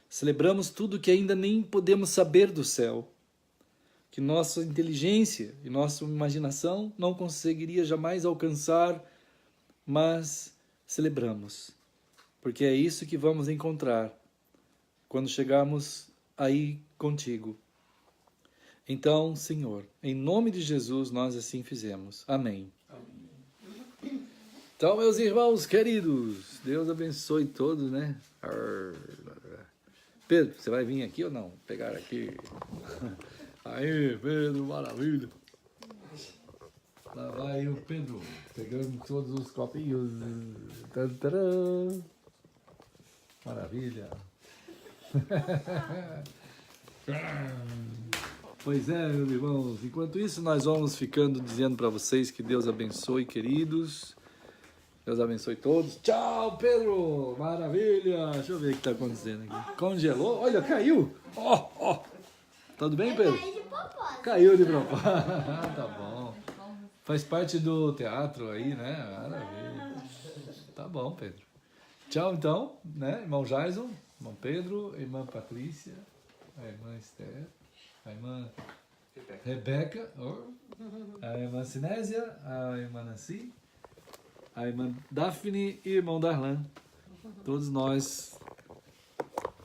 Speaker 1: Celebramos tudo que ainda nem podemos saber do céu, que nossa inteligência e nossa imaginação não conseguiria jamais alcançar, mas celebramos, porque é isso que vamos encontrar quando chegarmos aí contigo. Então, Senhor, em nome de Jesus, nós assim fizemos. Amém. Amém. Então, meus irmãos queridos, Deus abençoe todos, né? Pedro, você vai vir aqui ou não? Pegar aqui. Aí, Pedro, maravilha. Lá vai o Pedro, pegando todos os copinhos. Tantarã. Maravilha. Pois é, meus irmãos. Enquanto isso, nós vamos ficando dizendo para vocês que Deus abençoe, queridos. Deus abençoe todos. Tchau, Pedro! Maravilha! Deixa eu ver o que está acontecendo aqui. Congelou? Olha, caiu! Ó! Tudo bem, Pedro?
Speaker 5: Caiu de propósito.
Speaker 1: Caiu de propósito. Tá bom. Faz parte do teatro aí, né? Maravilha. Tá bom, Pedro. Tchau, então, né? Irmão Jason, irmão Pedro, irmã Patrícia, a irmã Esther, a irmã Rebeca, a irmã Sinésia, a irmã Nancy, a irmã Daphne e o irmão Darlan. Todos nós.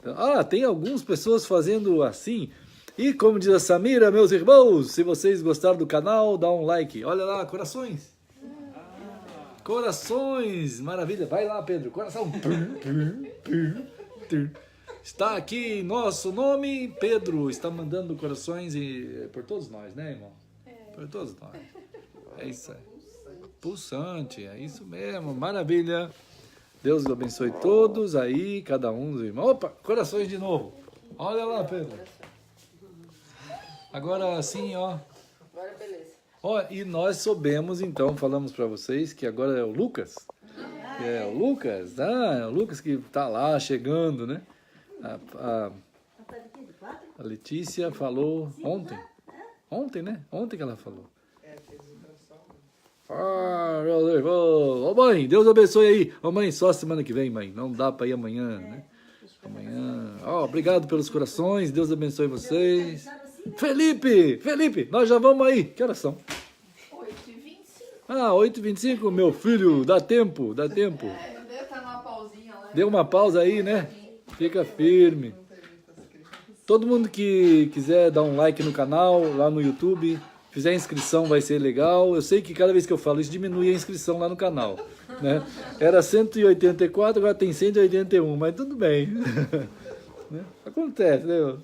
Speaker 1: Ah, tem algumas pessoas fazendo assim. E como diz a Samira, meus irmãos, se vocês gostaram do canal, dá um like. Olha lá, corações. Corações, maravilha. Vai lá, Pedro, coração. Está aqui nosso nome, Pedro. Está mandando corações por todos nós, né, irmão? Por todos nós. É isso aí. Pulsante, é isso mesmo, maravilha. Deus abençoe todos aí, cada um dos irmãos. Opa, corações de novo. Olha lá, Pedro. Agora sim, ó.
Speaker 3: Agora beleza.
Speaker 1: Ó, e nós soubemos, então, falamos para vocês que agora é o Lucas. É o Lucas, é o Lucas que tá lá chegando, né? A Letícia falou ontem. Ontem, né? Ontem que ela falou. Ah, meu Deus. Ô, mãe, Deus abençoe aí. Ô, mãe, só semana que vem, mãe. Não dá para ir amanhã, né? Amanhã. Ó, obrigado pelos corações. Deus abençoe vocês. Felipe, nós já vamos aí. Que horas são?
Speaker 3: 8h25.
Speaker 1: Ah, 8h25, meu filho. Dá tempo.
Speaker 3: Deve estar numa pausinha lá.
Speaker 1: Deu uma pausa aí, né? Fica firme. Todo mundo que quiser dar um like no canal, lá no YouTube, fizer inscrição vai ser legal. Eu sei que cada vez que eu falo isso diminui a inscrição lá no canal, né? Era 184, agora tem 181, mas tudo bem. Né? Acontece, né?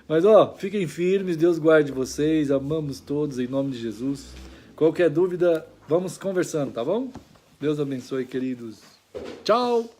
Speaker 1: Mas ó, fiquem firmes, Deus guarde vocês, amamos todos em nome de Jesus. Qualquer dúvida, vamos conversando, tá bom? Deus abençoe, queridos. Tchau!